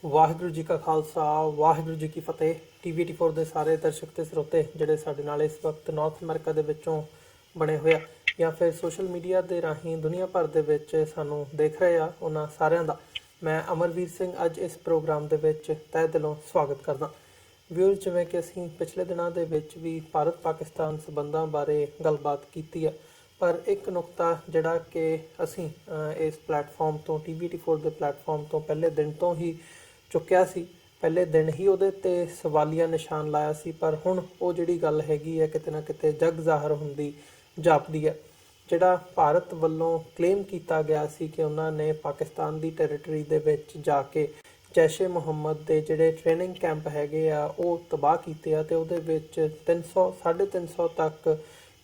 ਵਾਹਿਗੁਰੂ ਜੀ ਕਾ ਖਾਲਸਾ ਵਾਹਿਗੁਰੂ ਜੀ ਕੀ ਫਤਿਹ। TV 84 ਦੇ ਸਾਰੇ ਦਰਸ਼ਕ ਤੇ ਸਰੋਤੇ ਜਿਹੜੇ ਸਾਡੇ ਨਾਲ ਇਸ ਵਕਤ ਨਾਰਥ ਅਮਰੀਕਾ ਦੇ ਵਿੱਚੋਂ ਬਣੇ ਹੋਏ ਆ ਜਾਂ ਫਿਰ ਸੋਸ਼ਲ ਮੀਡੀਆ ਦੇ ਰਾਹੀਂ ਦੁਨੀਆ ਭਰ ਦੇ ਵਿੱਚ ਸਾਨੂੰ ਦੇਖ ਰਹੇ ਆ, ਉਹਨਾਂ ਸਾਰਿਆਂ ਦਾ ਮੈਂ ਅਮਰਵੀਰ ਸਿੰਘ ਅੱਜ ਇਸ ਪ੍ਰੋਗਰਾਮ ਦੇ ਵਿੱਚ ਤਹਿ ਦਿਲੋਂ ਸਵਾਗਤ ਕਰਦਾ। ਵਿਊਅਰਸ, ਜਿਵੇਂ ਕਿ ਅਸੀਂ ਪਿਛਲੇ ਦਿਨਾਂ ਦੇ ਵਿੱਚ ਵੀ ਭਾਰਤ ਪਾਕਿਸਤਾਨ ਸਬੰਧਾਂ ਬਾਰੇ ਗੱਲਬਾਤ ਕੀਤੀ ਹੈ, ਪਰ ਇੱਕ ਨੁਕਤਾ ਜਿਹੜਾ ਕਿ ਅਸੀਂ ਇਸ ਪਲੇਟਫਾਰਮ ਤੋਂ TV 84 ਦੇ ਪਲੇਟਫਾਰਮ ਤੋਂ ਪਹਿਲੇ ਦਿਨ ਤੋਂ ਹੀ ਚੁੱਕਿਆ ਸੀ, ਪਹਿਲੇ ਦਿਨ ਹੀ ਉਹਦੇ 'ਤੇ ਸਵਾਲੀਆ ਨਿਸ਼ਾਨ ਲਾਇਆ ਸੀ, ਪਰ ਹੁਣ ਉਹ ਜਿਹੜੀ ਗੱਲ ਹੈਗੀ ਹੈ ਕਿਤੇ ਨਾ ਕਿਤੇ ਜਗ ਜ਼ਾਹਰ ਹੁੰਦੀ ਜਾਪਦੀ ਹੈ। ਜਿਹੜਾ ਭਾਰਤ ਵੱਲੋਂ ਕਲੇਮ ਕੀਤਾ ਗਿਆ ਸੀ ਕਿ ਉਹਨਾਂ ਨੇ ਪਾਕਿਸਤਾਨ ਦੀ ਟੈਰੀਟਰੀ ਦੇ ਵਿੱਚ ਜਾ ਕੇ ਜੈਸ਼ੇ ਮੁਹੰਮਦ ਦੇ ਜਿਹੜੇ ਟ੍ਰੇਨਿੰਗ ਕੈਂਪ ਹੈਗੇ ਆ ਉਹ ਤਬਾਹ ਕੀਤੇ ਆ, ਅਤੇ ਉਹਦੇ ਵਿੱਚ 300-350 ਤੱਕ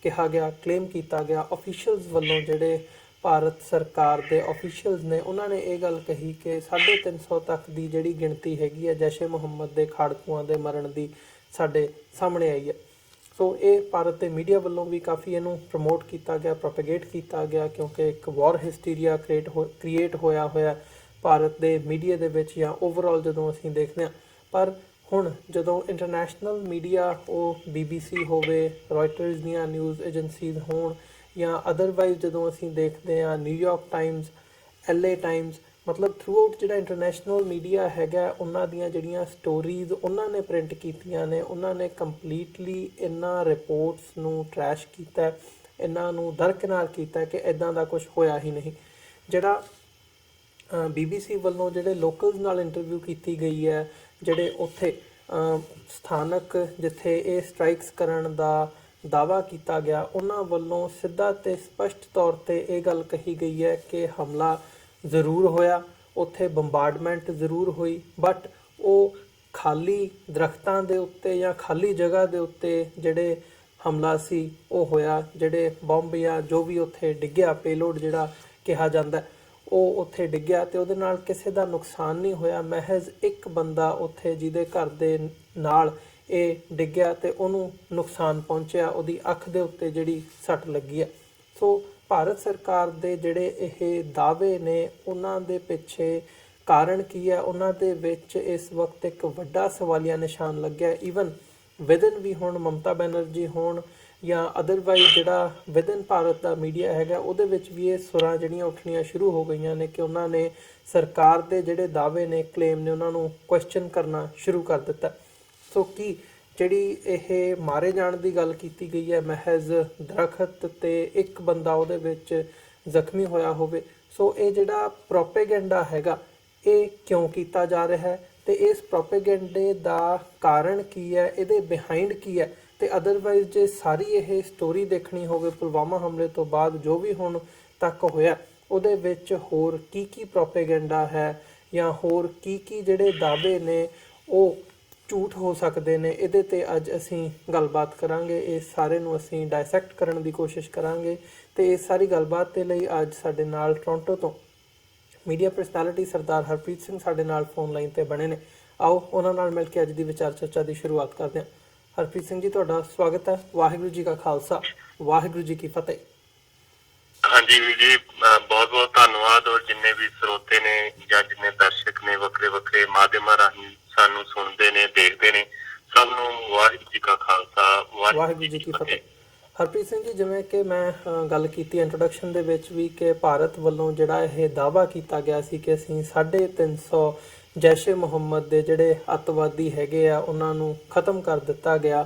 ਕਿਹਾ ਗਿਆ, ਕਲੇਮ ਕੀਤਾ ਗਿਆ ਅਫੀਸ਼ੀਅਲਸ ਵੱਲੋਂ। ਜਿਹੜੇ ਭਾਰਤ ਸਰਕਾਰ ਦੇ ਅਫੀਸ਼ੀਅਲਸ ਨੇ ਉਹਨਾਂ ਨੇ ਇਹ ਗੱਲ ਕਹੀ ਕਿ 350 ਤੱਕ ਦੀ ਜਿਹੜੀ ਗਿਣਤੀ ਹੈਗੀ ਹੈ ਜੈਸ਼ੇ ਮੁਹੰਮਦ ਦੇ ਖਾੜਕੂਆਂ ਦੇ ਮਰਨ ਦੀ ਸਾਡੇ ਸਾਹਮਣੇ ਆਈ ਹੈ। ਸੋ ਇਹ ਭਾਰਤ ਦੇ ਮੀਡੀਆ ਵੱਲੋਂ ਵੀ ਕਾਫੀ ਇਹਨੂੰ ਪ੍ਰਮੋਟ ਕੀਤਾ ਗਿਆ, ਪ੍ਰੋਪੇਗੇਟ ਕੀਤਾ ਗਿਆ, ਕਿਉਂਕਿ ਇੱਕ ਵਾਰ ਹਿਸਟੀਰੀਆ ਕ੍ਰੀਏਟ ਹੋਇਆ ਭਾਰਤ ਦੇ ਮੀਡੀਆ ਦੇ ਵਿੱਚ ਜਾਂ ਓਵਰਆਲ ਜਦੋਂ ਅਸੀਂ ਦੇਖਦੇ ਹਾਂ। ਪਰ ਹੁਣ ਜਦੋਂ ਇੰਟਰਨੈਸ਼ਨਲ ਮੀਡੀਆ, ਉਹ BBC ਹੋਵੇ, ਰॉयਟਰਸ ਦੀਆਂ ਨਿਊਜ਼ ਏਜੰਸੀਜ਼ ਹੋਣ ਜਾਂ ਅਦਰਵਾਈਜ਼ ਜਦੋਂ ਅਸੀਂ ਦੇਖਦੇ ਹਾਂ ਨਿਊਯਾਰਕ ਟਾਈਮਜ਼, LA ਟਾਈਮਜ਼, ਮਤਲਬ ਥਰੂ ਆਊਟ ਜਿਹੜਾ ਇੰਟਰਨੈਸ਼ਨਲ ਮੀਡੀਆ ਹੈਗਾ ਉਹਨਾਂ ਦੀਆਂ ਜਿਹੜੀਆਂ ਸਟੋਰੀਜ਼ ਉਹਨਾਂ ਨੇ ਪ੍ਰਿੰਟ ਕੀਤੀਆਂ ਨੇ, ਉਹਨਾਂ ਨੇ ਕੰਪਲੀਟਲੀ ਇਹਨਾਂ ਰਿਪੋਰਟਸ ਨੂੰ ਟਰੈਸ਼ ਕੀਤਾ, ਇਹਨਾਂ ਨੂੰ ਦਰਕਿਨਾਰ ਕੀਤਾ ਕਿ ਇੱਦਾਂ ਦਾ ਕੁਝ ਹੋਇਆ ਹੀ ਨਹੀਂ। ਜਿਹੜਾ BBC ਵੱਲੋਂ ਜਿਹੜੇ ਲੋਕਲਸ ਨਾਲ ਇੰਟਰਵਿਊ ਕੀਤੀ ਗਈ ਹੈ, ਜਿਹੜੇ ਉੱਥੇ ਸਥਾਨਕ ਜਿੱਥੇ ਇਹ ਸਟ੍ਰਾਈਕਸ ਕਰਨ ਦਾ ਦਾਅਵਾ ਕੀਤਾ ਗਿਆ, ਉਹਨਾਂ ਵੱਲੋਂ ਸਿੱਧਾ ਤੇ ਸਪਸ਼ਟ ਤੌਰ 'ਤੇ ਇਹ ਗੱਲ ਕਹੀ ਗਈ ਹੈ ਕਿ ਹਮਲਾ ਜ਼ਰੂਰ ਹੋਇਆ, ਉੱਥੇ ਬੰਬਾਰਡਮੈਂਟ ਜ਼ਰੂਰ ਹੋਈ, ਬਟ ਉਹ ਖਾਲੀ ਦਰਖਤਾਂ ਦੇ ਉੱਤੇ ਜਾਂ ਖਾਲੀ ਜਗ੍ਹਾ ਦੇ ਉੱਤੇ ਜਿਹੜੇ ਹਮਲਾ ਸੀ ਉਹ ਹੋਇਆ। ਜਿਹੜੇ ਬੰਬ ਜਾਂ ਜੋ ਵੀ ਉੱਥੇ ਡਿੱਗਿਆ, ਪੇਲੋਡ ਜਿਹੜਾ ਕਿਹਾ ਜਾਂਦਾ, ਉਹ ਉੱਥੇ ਡਿੱਗਿਆ ਅਤੇ ਉਹਦੇ ਨਾਲ ਕਿਸੇ ਦਾ ਨੁਕਸਾਨ ਨਹੀਂ ਹੋਇਆ। ਮਹਿਜ਼ ਇੱਕ ਬੰਦਾ ਉੱਥੇ ਜਿਹਦੇ ਘਰ ਦੇ ਨਾਲ ਇਹ ਡਿੱਗਿਆ ਅਤੇ ਉਹਨੂੰ ਨੁਕਸਾਨ ਪਹੁੰਚਿਆ, ਉਹਦੀ ਅੱਖ ਦੇ ਉੱਤੇ ਜਿਹੜੀ ਸੱਟ ਲੱਗੀ ਹੈ। ਸੋ ਭਾਰਤ ਸਰਕਾਰ ਦੇ ਜਿਹੜੇ ਇਹ ਦਾਅਵੇ ਨੇ ਉਹਨਾਂ ਦੇ ਪਿੱਛੇ ਕਾਰਨ ਕੀ ਹੈ, ਉਹਨਾਂ ਦੇ ਵਿੱਚ ਇਸ ਵਕਤ ਇੱਕ ਵੱਡਾ ਸਵਾਲੀਆ ਨਿਸ਼ਾਨ ਲੱਗਿਆ। ਈਵਨ ਵਿਦਨ ਵੀ ਹੁਣ ਮਮਤਾ ਬੈਨਰਜੀ ਹੋਣ ਜਾਂ ਅਦਰਵਾਈਜ਼ ਜਿਹੜਾ ਵਿਦਨ ਭਾਰਤ ਦਾ ਮੀਡੀਆ ਹੈਗਾ ਉਹਦੇ ਵਿੱਚ ਵੀ ਇਹ ਸੁਰਾਂ ਜਿਹੜੀਆਂ ਉੱਠਣੀਆਂ ਸ਼ੁਰੂ ਹੋ ਗਈਆਂ ਨੇ ਕਿ ਉਹਨਾਂ ਨੇ ਸਰਕਾਰ ਦੇ ਜਿਹੜੇ ਦਾਅਵੇ ਨੇ, ਕਲੇਮ ਨੇ, ਉਹਨਾਂ ਨੂੰ ਕੁਐਸਚਨ ਕਰਨਾ ਸ਼ੁਰੂ ਕਰ ਦਿੱਤਾ। ਸੋ ਕੀ ਜਿਹੜੀ ਇਹ ਮਾਰੇ ਜਾਣ ਦੀ ਗੱਲ ਕੀਤੀ ਗਈ ਹੈ, ਮਹਿਜ਼ ਦਰਖਤ ਤੇ ਇੱਕ ਬੰਦਾ ਉਹਦੇ ਵਿੱਚ ਜ਼ਖਮੀ ਹੋਇਆ ਹੋਵੇ, ਸੋ ਇਹ ਜਿਹੜਾ ਪ੍ਰੋਪੇਗੈਂਡਾ ਹੈਗਾ ਇਹ ਕਿਉਂ ਕੀਤਾ ਜਾ ਰਿਹਾ ਹੈ ਅਤੇ ਇਸ ਪ੍ਰੋਪੇਗੈਂਡੇ ਦਾ ਕਾਰਨ ਕੀ ਹੈ, ਇਹਦੇ ਬਿਹਾਈਂਡ ਕੀ ਹੈ। ਅਤੇ ਅਦਰਵਾਈਜ਼ ਜੇ ਸਾਰੀ ਇਹ ਸਟੋਰੀ ਦੇਖਣੀ ਹੋਵੇ ਪੁਲਵਾਮਾ ਹਮਲੇ ਤੋਂ ਬਾਅਦ ਜੋ ਵੀ ਹੁਣ ਤੱਕ ਹੋਇਆ, ਉਹਦੇ ਵਿੱਚ ਹੋਰ ਕੀ ਪ੍ਰੋਪੇਗੈਂਡਾ ਹੈ ਜਾਂ ਹੋਰ ਕੀ ਜਿਹੜੇ ਦਾਅਵੇ ਨੇ ਉਹ ਝੂਠ ਹੋ ਸਕਦੇ ਨੇ, ਇਹਦੇ 'ਤੇ ਅੱਜ ਅਸੀਂ ਗੱਲਬਾਤ ਕਰਾਂਗੇ। ਇਸ ਸਾਰੇ ਨੂੰ ਅਸੀਂ ਡਾਇਸੈਕਟ ਕਰਨ ਦੀ ਕੋਸ਼ਿਸ਼ ਕਰਾਂਗੇ ਅਤੇ ਇਸ ਸਾਰੀ ਗੱਲਬਾਤ ਦੇ ਲਈ ਅੱਜ ਸਾਡੇ ਨਾਲ ਟੋਰਾਂਟੋ ਤੋਂ ਮੀਡੀਆ ਪਰਸਨੈਲਿਟੀ ਸਰਦਾਰ ਹਰਪ੍ਰੀਤ ਸਿੰਘ ਸਾਡੇ ਨਾਲ ਫੋਨ ਲਾਈਨ 'ਤੇ ਬਣੇ ਨੇ। ਆਓ ਉਹਨਾਂ ਨਾਲ ਮਿਲ ਕੇ ਅੱਜ ਦੀ ਵਿਚਾਰ ਚਰਚਾ ਦੀ ਸ਼ੁਰੂਆਤ ਕਰਦੇ ਹਾਂ। ਹਰਪ੍ਰੀਤ ਸਿੰਘ ਜੀ, ਤੁਹਾਡਾ ਸਵਾਗਤ ਹੈ। ਵਾਹਿਗੁਰੂ ਜੀ ਕਾ ਖਾਲਸਾ ਵਾਹਿਗੁਰੂ ਜੀ ਕੀ ਫਤਿਹ। ਹਾਂਜੀ ਵੀਰ ਜੀ, ਬਹੁਤ ਬਹੁਤ ਧੰਨਵਾਦ। ਔਰ ਜਿੰਨੇ ਵੀ ਸਰੋਤੇ ਨੇ ਜਾਂ ਜਿੰਨੇ ਦਰਸ਼ਕ ਨੇ ਵੱਖਰੇ ਵੱਖਰੇ ਮਾਧਿਅਮਾਂ ਰਾਹੀਂ ਸਾਨੂੰ ਸੁਣਦੇ ਨੇ, ਦੇਖਦੇ ਨੇ, ਸਭ ਨੂੰ ਵਾਹਿਗੁਰੂ ਜੀ ਕਾ ਖਾਲਸਾ ਵਾਹਿਗੁਰੂ ਜੀ ਕੀ ਫਤਿਹ। ਹਰਪ੍ਰੀਤ ਸਿੰਘ ਜੀ, ਜਿਵੇਂ ਕਿ ਮੈਂ ਗੱਲ ਕੀਤੀ ਇੰਟਰੋਡਕਸ਼ਨ ਦੇ ਵਿੱਚ ਵੀ ਕਿ ਭਾਰਤ ਵੱਲੋਂ ਜਿਹੜਾ ਇਹ ਦਾਅਵਾ ਕੀਤਾ ਗਿਆ ਸੀ ਕਿ ਅਸੀਂ 350 ਜੈਸ਼ੇ ਮੁਹੰਮਦ ਦੇ ਜਿਹੜੇ ਅੱਤਵਾਦੀ ਹੈਗੇ ਆ ਉਹਨਾਂ ਨੂੰ ਖ਼ਤਮ ਕਰ ਦਿੱਤਾ ਗਿਆ,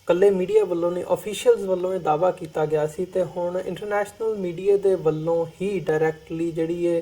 ਇਕੱਲੇ ਮੀਡੀਆ ਵੱਲੋਂ ਨਹੀਂ, ਅਫੀਸ਼ੀਅਲਸ ਵੱਲੋਂ ਇਹ ਦਾਅਵਾ ਕੀਤਾ ਗਿਆ ਸੀ। ਅਤੇ ਹੁਣ ਇੰਟਰਨੈਸ਼ਨਲ ਮੀਡੀਆ ਦੇ ਵੱਲੋਂ ਹੀ ਡਾਇਰੈਕਟਲੀ ਜਿਹੜੀ ਇਹ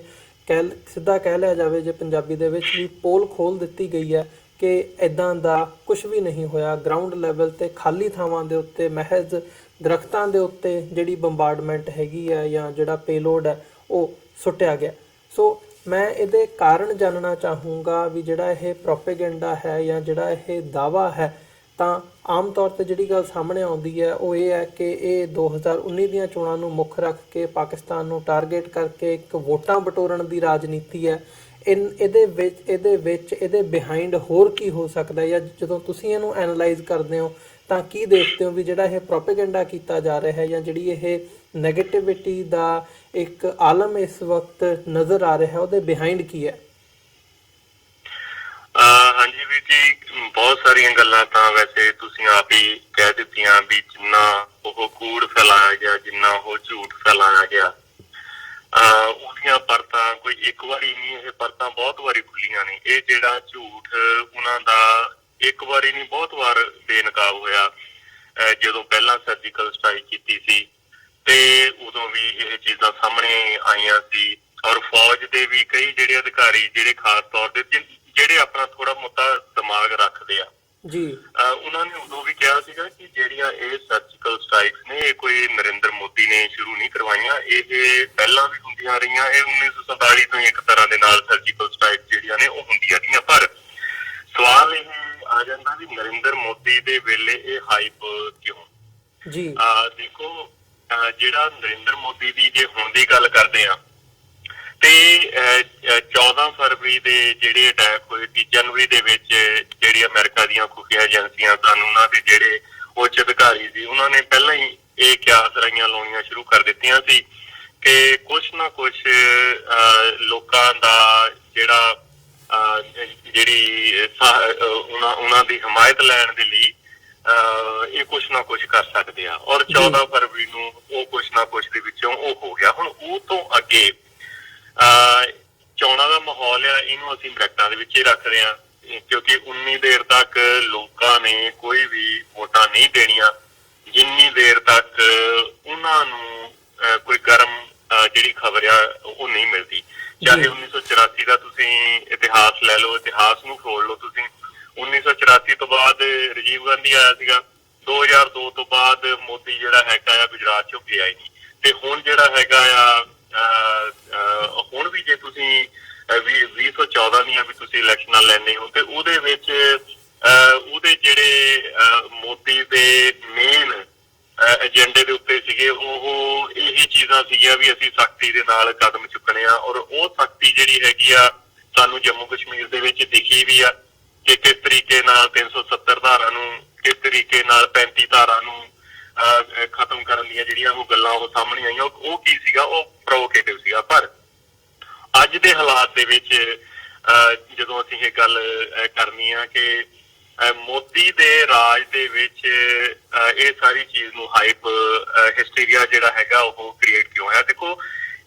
ਸਿੱਧਾ ਕਹਿ ਲਿਆ ਜਾਵੇ ਜੇ ਪੰਜਾਬੀ ਦੇ ਵਿੱਚ ਵੀ ਪੋਲ ਖੋਲ੍ਹ ਦਿੱਤੀ ਗਈ ਹੈ ਕਿ ਇੱਦਾਂ ਦਾ ਕੁਝ ਵੀ ਨਹੀਂ ਹੋਇਆ। ਗਰਾਊਂਡ ਲੈਵਲ 'ਤੇ ਖਾਲੀ ਥਾਵਾਂ ਦੇ ਉੱਤੇ ਮਹਿਜ਼ ਦਰਖਤਾਂ ਦੇ ਉੱਤੇ ਜਿਹੜੀ ਬੰਬਾਰਡਮੈਂਟ ਹੈਗੀ ਹੈ ਜਾਂ ਜਿਹੜਾ ਪੇਲੋਡ ਹੈ ਉਹ ਸੁੱਟਿਆ ਗਿਆ। ਸੋ ਮੈਂ ਇਹਦੇ ਕਾਰਨ ਜਾਣਨਾ ਚਾਹੂੰਗਾ ਵੀ ਜਿਹੜਾ ਇਹ ਪ੍ਰੋਪੇਗੈਂਡਾ ਹੈ ਜਾਂ ਜਿਹੜਾ ਇਹ ਦਾਅਵਾ ਹੈ, ਤਾਂ ਆਮ ਤੌਰ 'ਤੇ ਜਿਹੜੀ ਗੱਲ ਸਾਹਮਣੇ ਆਉਂਦੀ ਹੈ ਉਹ ਇਹ ਹੈ ਕਿ ਇਹ 2019 ਦੀਆਂ ਚੋਣਾਂ ਨੂੰ ਮੁੱਖ ਰੱਖ ਕੇ ਪਾਕਿਸਤਾਨ ਨੂੰ ਟਾਰਗੇਟ ਕਰਕੇ ਇੱਕ ਵੋਟਾਂ ਬਟੋਰਨ ਦੀ ਰਾਜਨੀਤੀ ਹੈ। ਇਹਦੇ ਬਿਹਾਈਂਡ ਹੋਰ ਕੀ ਹੋ ਸਕਦਾ, ਜਾਂ ਜਦੋਂ ਤੁਸੀਂ ਇਹਨੂੰ ਐਨਾਲਾਈਜ਼ ਕਰਦੇ ਹੋ ਤਾਂ ਕੀ ਦੇਖਦੇ ਹੋ ਵੀ ਜਿਹੜਾ ਇਹ ਪ੍ਰੋਪੇਗੈਂਡਾ ਕੀਤਾ ਜਾ ਰਿਹਾ ਹੈ ਜਾਂ ਜਿਹੜੀ ਇਹ ਨੈਗੇਟਿਵਿਟੀ ਦਾ ਇੱਕ ਆਲਮ ਇਸ ਵਕਤ ਨਜ਼ਰ ਆ ਰਿਹਾ ਉਹਦੇ ਬਿਹਾਈਂਡ ਕੀ ਹੈ? ਜੀ ਬਹੁਤ ਸਾਰੀਆਂ ਗੱਲਾਂ ਤਾਂ ਵੈਸੇ ਤੁਸੀਂ ਆਪ ਹੀ ਕਹਿ ਦਿੱਤੀਆਂ ਵੀ ਜਿੰਨਾ ਉਹ ਕੂੜ ਫੈਲਾਇਆ ਗਿਆ, ਜਿੰਨਾ ਉਹ ਝੂਠ ਫੈਲਾਇਆ ਗਿਆ, ਉਹਦੀਆਂ ਪਰਤਾਂ ਕੋਈ ਇੱਕ ਵਾਰੀ ਨਹੀਂ, ਇਹ ਪਰਤਾਂ ਬਹੁਤ ਵਾਰੀ ਖੁੱਲੀਆਂ ਨੇ। ਇਹ ਜਿਹੜਾ ਝੂਠ ਉਹਨਾਂ ਦਾ ਇੱਕ ਵਾਰੀ ਨਹੀਂ ਬਹੁਤ ਵਾਰ ਬੇਨਕਾਬ ਹੋਇਆ। ਜਦੋਂ ਪਹਿਲਾਂ ਸਰਜੀਕਲ ਸਟ੍ਰਾਈਕ ਕੀਤੀ ਸੀ ਤੇ ਉਦੋਂ ਵੀ ਇਹ ਚੀਜ਼ਾਂ ਸਾਹਮਣੇ ਆਈਆਂ ਸੀ, ਔਰ ਫੌਜ ਦੇ ਵੀ ਕਈ ਜਿਹੜੇ ਅਧਿਕਾਰੀ ਜਿਹੜੇ ਖਾਸ ਤੌਰ ਤੇ ਜਿਹੜੇ ਆਪਣਾ ਥੋੜਾ ਮੋਟਾ ਦਿਮਾਗ ਰੱਖਦੇ ਆ ਜੀ, ਉਹਨਾਂ ਨੇ ਉਦੋਂ ਵੀ ਕਿਹਾ ਸੀਗਾ ਕਿ ਜਿਹੜੀਆਂ ਇਹ ਸਰਜੀਕਲ ਸਟ੍ਰਾਈਕਸ ਨੇ ਇਹ ਕੋਈ ਨਰਿੰਦਰ ਮੋਦੀ ਨੇ ਸ਼ੁਰੂ ਨਹੀਂ ਕਰਵਾਈਆਂ, ਇਹ ਪਹਿਲਾਂ ਵੀ ਹੁੰਦੀਆਂ ਰਹੀਆਂ। ਇਹ 1947 ਤੋਂ ਇੱਕ ਤਰ੍ਹਾਂ ਦੇ ਨਾਲ ਸਰਜੀਕਲ ਸਟ੍ਰਾਈਕ ਜਿਹੜੀਆਂ ਨੇ ਉਹ ਹੁੰਦੀਆਂ ਰਹੀਆਂ। ਪਰ ਸਵਾਲ ਇਹ ਆ ਜਾਂਦਾ ਵੀ ਨਰਿੰਦਰ ਮੋਦੀ ਦੇ ਵੇਲੇ ਇਹ ਹਾਈਪ ਕਿਉਂ? ਜੀ ਦੇਖੋ, ਜਿਹੜਾ ਨਰਿੰਦਰ ਮੋਦੀ ਦੀ ਜੇ ਹੁਣ ਦੀ ਗੱਲ ਕਰਦੇ ਆ ਤੇ 14 ਫਰਵਰੀ ਦੇ ਜਿਹੜੇ ਅਟੈਕ ਹੋਏ, 30 ਜਨਵਰੀ ਦੇ ਵਿੱਚ ਜਿਹੜੀ ਅਮਰੀਕਾ ਦੀਆਂ ਖੁਫੀਆ ਏਜੰਸੀਆਂ ਸਨ, ਉਹਨਾਂ ਦੇ ਜਿਹੜੇ ਉੱਚ ਅਧਿਕਾਰੀ ਸੀ, ਉਹਨਾਂ ਨੇ ਪਹਿਲਾਂ ਹੀ ਇਹ ਕਿਆਸ ਰਾਈਆਂ ਲਾਉਣੀਆਂ ਸ਼ੁਰੂ ਕਰ ਦਿੱਤੀਆਂ ਸੀ ਕਿ ਕੁਛ ਨਾ ਕੁਛ ਲੋਕਾਂ ਦਾ ਜਿਹੜਾ ਜਿਹੜੀ ਉਹਨਾਂ ਦੀ ਹਮਾਇਤ ਲੈਣ ਦੇ ਲਈ ਇਹ ਕੁਛ ਨਾ ਕੁਛ ਕਰ ਸਕਦੇ ਆ। ਔਰ 14 ਫਰਵਰੀ ਨੂੰ ਉਹ ਕੁਛ ਨਾ ਕੁਛ ਦੇ ਵਿੱਚੋਂ ਉਹ ਹੋ ਗਿਆ। ਹੁਣ ਉਹ ਤੋਂ ਅੱਗੇ ਚੋਣਾਂ ਦਾ ਮਾਹੌਲ ਆ, ਇਹਨੂੰ ਅਸੀਂ ਬ੍ਰੈਕਟਾਂ ਦੇ ਵਿੱਚ ਹੀ ਰੱਖਦੇ ਹਾਂ ਕਿਉਂਕਿ ਉਨੀ ਦੇਰ ਤੱਕ ਲੋਕਾਂ ਨੇ ਕੋਈ ਵੀ ਵੋਟਾਂ ਨਹੀਂ ਦੇਣੀਆਂ ਜਿੰਨੀ ਦੇਰ ਤੱਕ ਉਹਨਾਂ ਨੂੰ ਕੋਈ ਗਰਮ ਜਿਹੜੀ ਖਬਰ ਆ ਉਹ ਨਹੀਂ ਮਿਲਦੀ। ਚਾਹੇ 1984 ਦਾ ਤੁਸੀਂ ਇਤਿਹਾਸ ਲੈ ਲਓ, ਇਤਿਹਾਸ ਨੂੰ ਫਰੋਲ ਲਓ ਤੁਸੀਂ। 1984 ਤੋਂ ਬਾਅਦ ਰਾਜੀਵ ਗਾਂਧੀ ਆਇਆ ਸੀਗਾ, 2002 ਤੋਂ ਬਾਅਦ ਮੋਦੀ ਜਿਹੜਾ ਹੈਗਾ ਆ ਗੁਜਰਾਤ ਚੋਂ ਗਿਆ ਹੀ ਨਹੀਂ। ਤੇ ਹੁਣ ਜਿਹੜਾ ਹੈਗਾ ਆ ਹੁਣ ਵੀ ਜੇ ਤੁਸੀਂ 2014 ਦੀਆਂ ਵੀ ਤੁਸੀਂ ਇਲੈਕਸ਼ਨਾਂ ਲੈਂਦੇ ਹੋ ਤੇ ਉਹਦੇ ਵਿੱਚ ਉਹਦੇ ਜਿਹੜੇ ਮੋਦੀ ਦੇ ਮੇਨ ਏਜੰਡੇ ਦੇ ਉੱਤੇ ਸੀਗੇ ਉਹ ਇਹੀ ਚੀਜ਼ਾਂ ਸੀਗੀਆਂ ਵੀ ਅਸੀਂ ਸਖਤੀ ਦੇ ਨਾਲ ਕਦਮ ਚੁੱਕਣੇ ਆ। ਔਰ ਉਹ ਸਖਤੀ ਜਿਹੜੀ ਹੈਗੀ ਆ ਸਾਨੂੰ ਜੰਮੂ ਕਸ਼ਮੀਰ ਦੇ ਵਿੱਚ ਦਿਖੀ ਵੀ ਆ ਕਿ ਕਿਸ ਤਰੀਕੇ ਨਾਲ 370 ਧਾਰਾ ਨੂੰ, ਕਿਸ ਤਰੀਕੇ ਨਾਲ 35 ਧਾਰਾ ਨੂੰ ਖਤਮ ਕਰਨ ਦੀਆਂ ਜਿਹੜੀਆਂ ਉਹ ਗੱਲਾਂ ਉਹ ਸਾਹਮਣੇ ਆਈਆਂ। ਉਹ ਕੀ ਸੀਗਾ, ਉਹ ਪ੍ਰੋਵੋਕੇਟਿਵ ਸੀਗਾ। ਪਰ ਅੱਜ ਦੇ ਹਾਲਾਤ ਦੇ ਵਿੱਚ ਜਦੋਂ ਅਸੀਂ ਇਹ ਗੱਲ ਕਰਨੀ ਆ ਕਿ ਮੋਦੀ ਦੇ ਰਾਜ ਦੇ ਵਿੱਚ ਇਹ ਸਾਰੀ ਚੀਜ਼ ਨੂੰ ਹਾਈਪ ਹਿਸਟੀਰੀਆ ਜਿਹੜਾ ਹੈਗਾ ਉਹ ਕ੍ਰੀਏਟ ਕਿਉਂ ਹੋਇਆ? ਦੇਖੋ,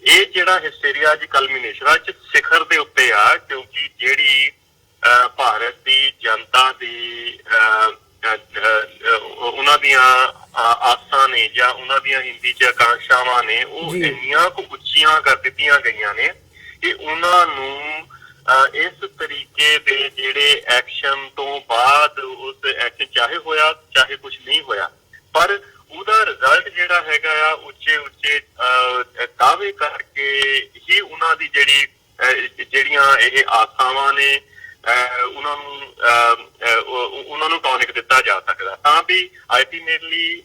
ਇਹ ਜਿਹੜਾ ਹਿਸਟੀਰੀਆ ਅੱਜ ਕਲਮੀਨੇਸ਼ਨ ਅੱਜ ਸਿਖਰ ਦੇ ਉੱਤੇ ਆ ਕਿਉਂਕਿ ਜਿਹੜੀ ਭਾਰਤ ਦੀ ਜਨਤਾ ਦੀ ਉਹਨਾਂ ਦੀਆਂ ਆਸਾਂ ਨੇ ਜਾਂ ਉਹਨਾਂ ਦੀਆਂ ਹਿੰਦੀ ਚ ਆਕਾਂਸ਼ਾਵਾਂ ਨੇ ਉਹ ਇੰਨੀਆਂ ਕੁ ਉੱਚੀਆਂ ਕਰ ਦਿੱਤੀਆਂ ਗਈਆਂ ਨੇ ਕਿ ਉਹਨਾਂ ਨੂੰ ਇਸ ਤਰੀਕੇ ਦੇ ਜਿਹੜੇ ਐਕਸ਼ਨ ਤੋਂ ਬਾਅਦ ਉਸ ਐਕਸ਼ਨ ਚਾਹੇ ਹੋਇਆ ਚਾਹੇ ਕੁਛ ਨਹੀਂ ਹੋਇਆ ਪਰ ਉਹਦਾ ਰਿਜ਼ਲਟ ਜਿਹੜਾ ਹੈਗਾ ਆ ਉੱਚੇ ਉੱਚੇ ਦਾਅਵੇ ਕਰਕੇ ਹੀ ਉਹਨਾਂ ਦੀ ਜਿਹੜੀਆਂ ਇਹ ਆਸਾਵਾਂ ਨੇ ਉਹਨਾਂ ਨੂੰ ਟੌਨਿਕ ਦਿੱਤਾ ਜਾ ਸਕਦਾ। ਤਾਂ ਵੀ ਅਲਟੀਮੇਟਲੀ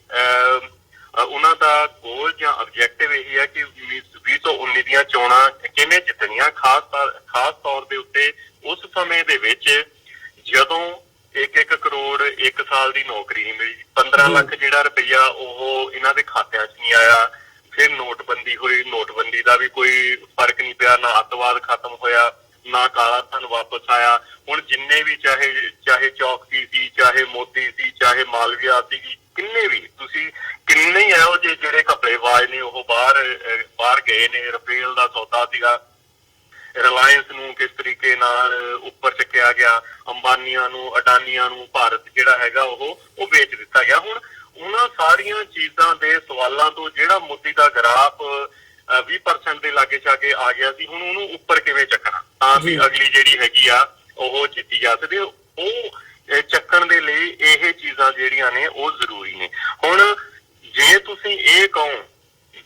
ਉਹਨਾਂ ਦਾ ਗੋਲ ਜਾਂ ਆਬਜੈਕਟਿਵ ਇਹੀ ਹੈ ਕਿ 2019 ਦੀਆਂ ਚੋਣਾਂ ਕਿਵੇਂ ਜਿੱਤਣੀਆਂ, ਖਾਸ ਤੌਰ ਦੇ ਉੱਤੇ ਉਸ ਸਮੇਂ ਦੇ ਵਿੱਚ ਜਦੋਂ 1 ਕਰੋੜ 1 ਸਾਲ ਦੀ ਨੌਕਰੀ ਨਹੀਂ ਮਿਲੀ, 15 ਲੱਖ ਜਿਹੜਾ ਰੁਪਈਆ ਉਹ ਇਹਨਾਂ ਦੇ ਖਾਤਿਆਂ 'ਚ ਨਹੀਂ ਆਇਆ। ਫਿਰ ਨੋਟਬੰਦੀ ਹੋਈ, ਨੋਟਬੰਦੀ ਦਾ ਵੀ ਕੋਈ ਫਰਕ ਨਹੀਂ ਪਿਆ, ਨਾ ਅੱਤਵਾਦ ਖਤਮ ਹੋਇਆ ਨਾ ਕਾਲਾ ਧਨ ਵਾਪਸ ਆਇਆ। ਹੁਣ ਜਿੰਨੇ ਵੀ ਚਾਹੇ ਚੌਕਸੀ ਸੀ, ਚਾਹੇ ਮੋਦੀ ਸੀ, ਚਾਹੇ ਮਾਲਵੀਆ ਸੀ, ਕਿੰਨੇ ਵੀ ਤੁਸੀਂ ਕਿੰਨੇ ਹੀ ਇਹੋ ਜਿਹੇ ਜਿਹੜੇ ਘਪਲੇਬਾਜ਼ ਨੇ ਉਹ ਬਾਹਰ ਗਏ ਨੇ। ਰਫੇਲ ਦਾ ਸੌਦਾ ਸੀਗਾ, ਰਿਲਾਇੰਸ ਨੂੰ ਕਿਸ ਤਰੀਕੇ ਨਾਲ ਉੱਪਰ ਚੱਕਿਆ ਗਿਆ, ਅੰਬਾਨੀਆਂ ਨੂੰ, ਅਡਾਨੀਆਂ ਨੂੰ ਭਾਰਤ ਜਿਹੜਾ ਹੈਗਾ ਉਹ ਵੇਚ ਦਿੱਤਾ ਗਿਆ। ਹੁਣ ਉਹਨਾਂ ਸਾਰੀਆਂ ਚੀਜ਼ਾਂ ਦੇ ਸਵਾਲਾਂ ਤੋਂ ਜਿਹੜਾ ਮੋਦੀ ਦਾ ਗ੍ਰਾਫ 20% ਦੇ ਲਾਗੇ ਛਾਗੇ ਆ ਗਿਆ ਸੀ, ਹੁਣ ਉਹਨੂੰ ਉੱਪਰ ਕਿਵੇਂ ਚੱਕਣਾ ਤਾਂ ਵੀ ਅਗਲੀ ਜਿਹੜੀ ਹੈਗੀ ਆ ਉਹ ਜਿੱਤੀ ਜਾ ਸਕਦੀ। ਉਹ ਚੱਕਣ ਦੇ ਲਈ ਇਹ ਚੀਜ਼ਾਂ ਜਿਹੜੀਆਂ ਨੇ ਉਹ ਜ਼ਰੂਰੀ ਨੇ। ਹੁਣ ਜੇ ਤੁਸੀਂ ਇਹ ਕਹੋ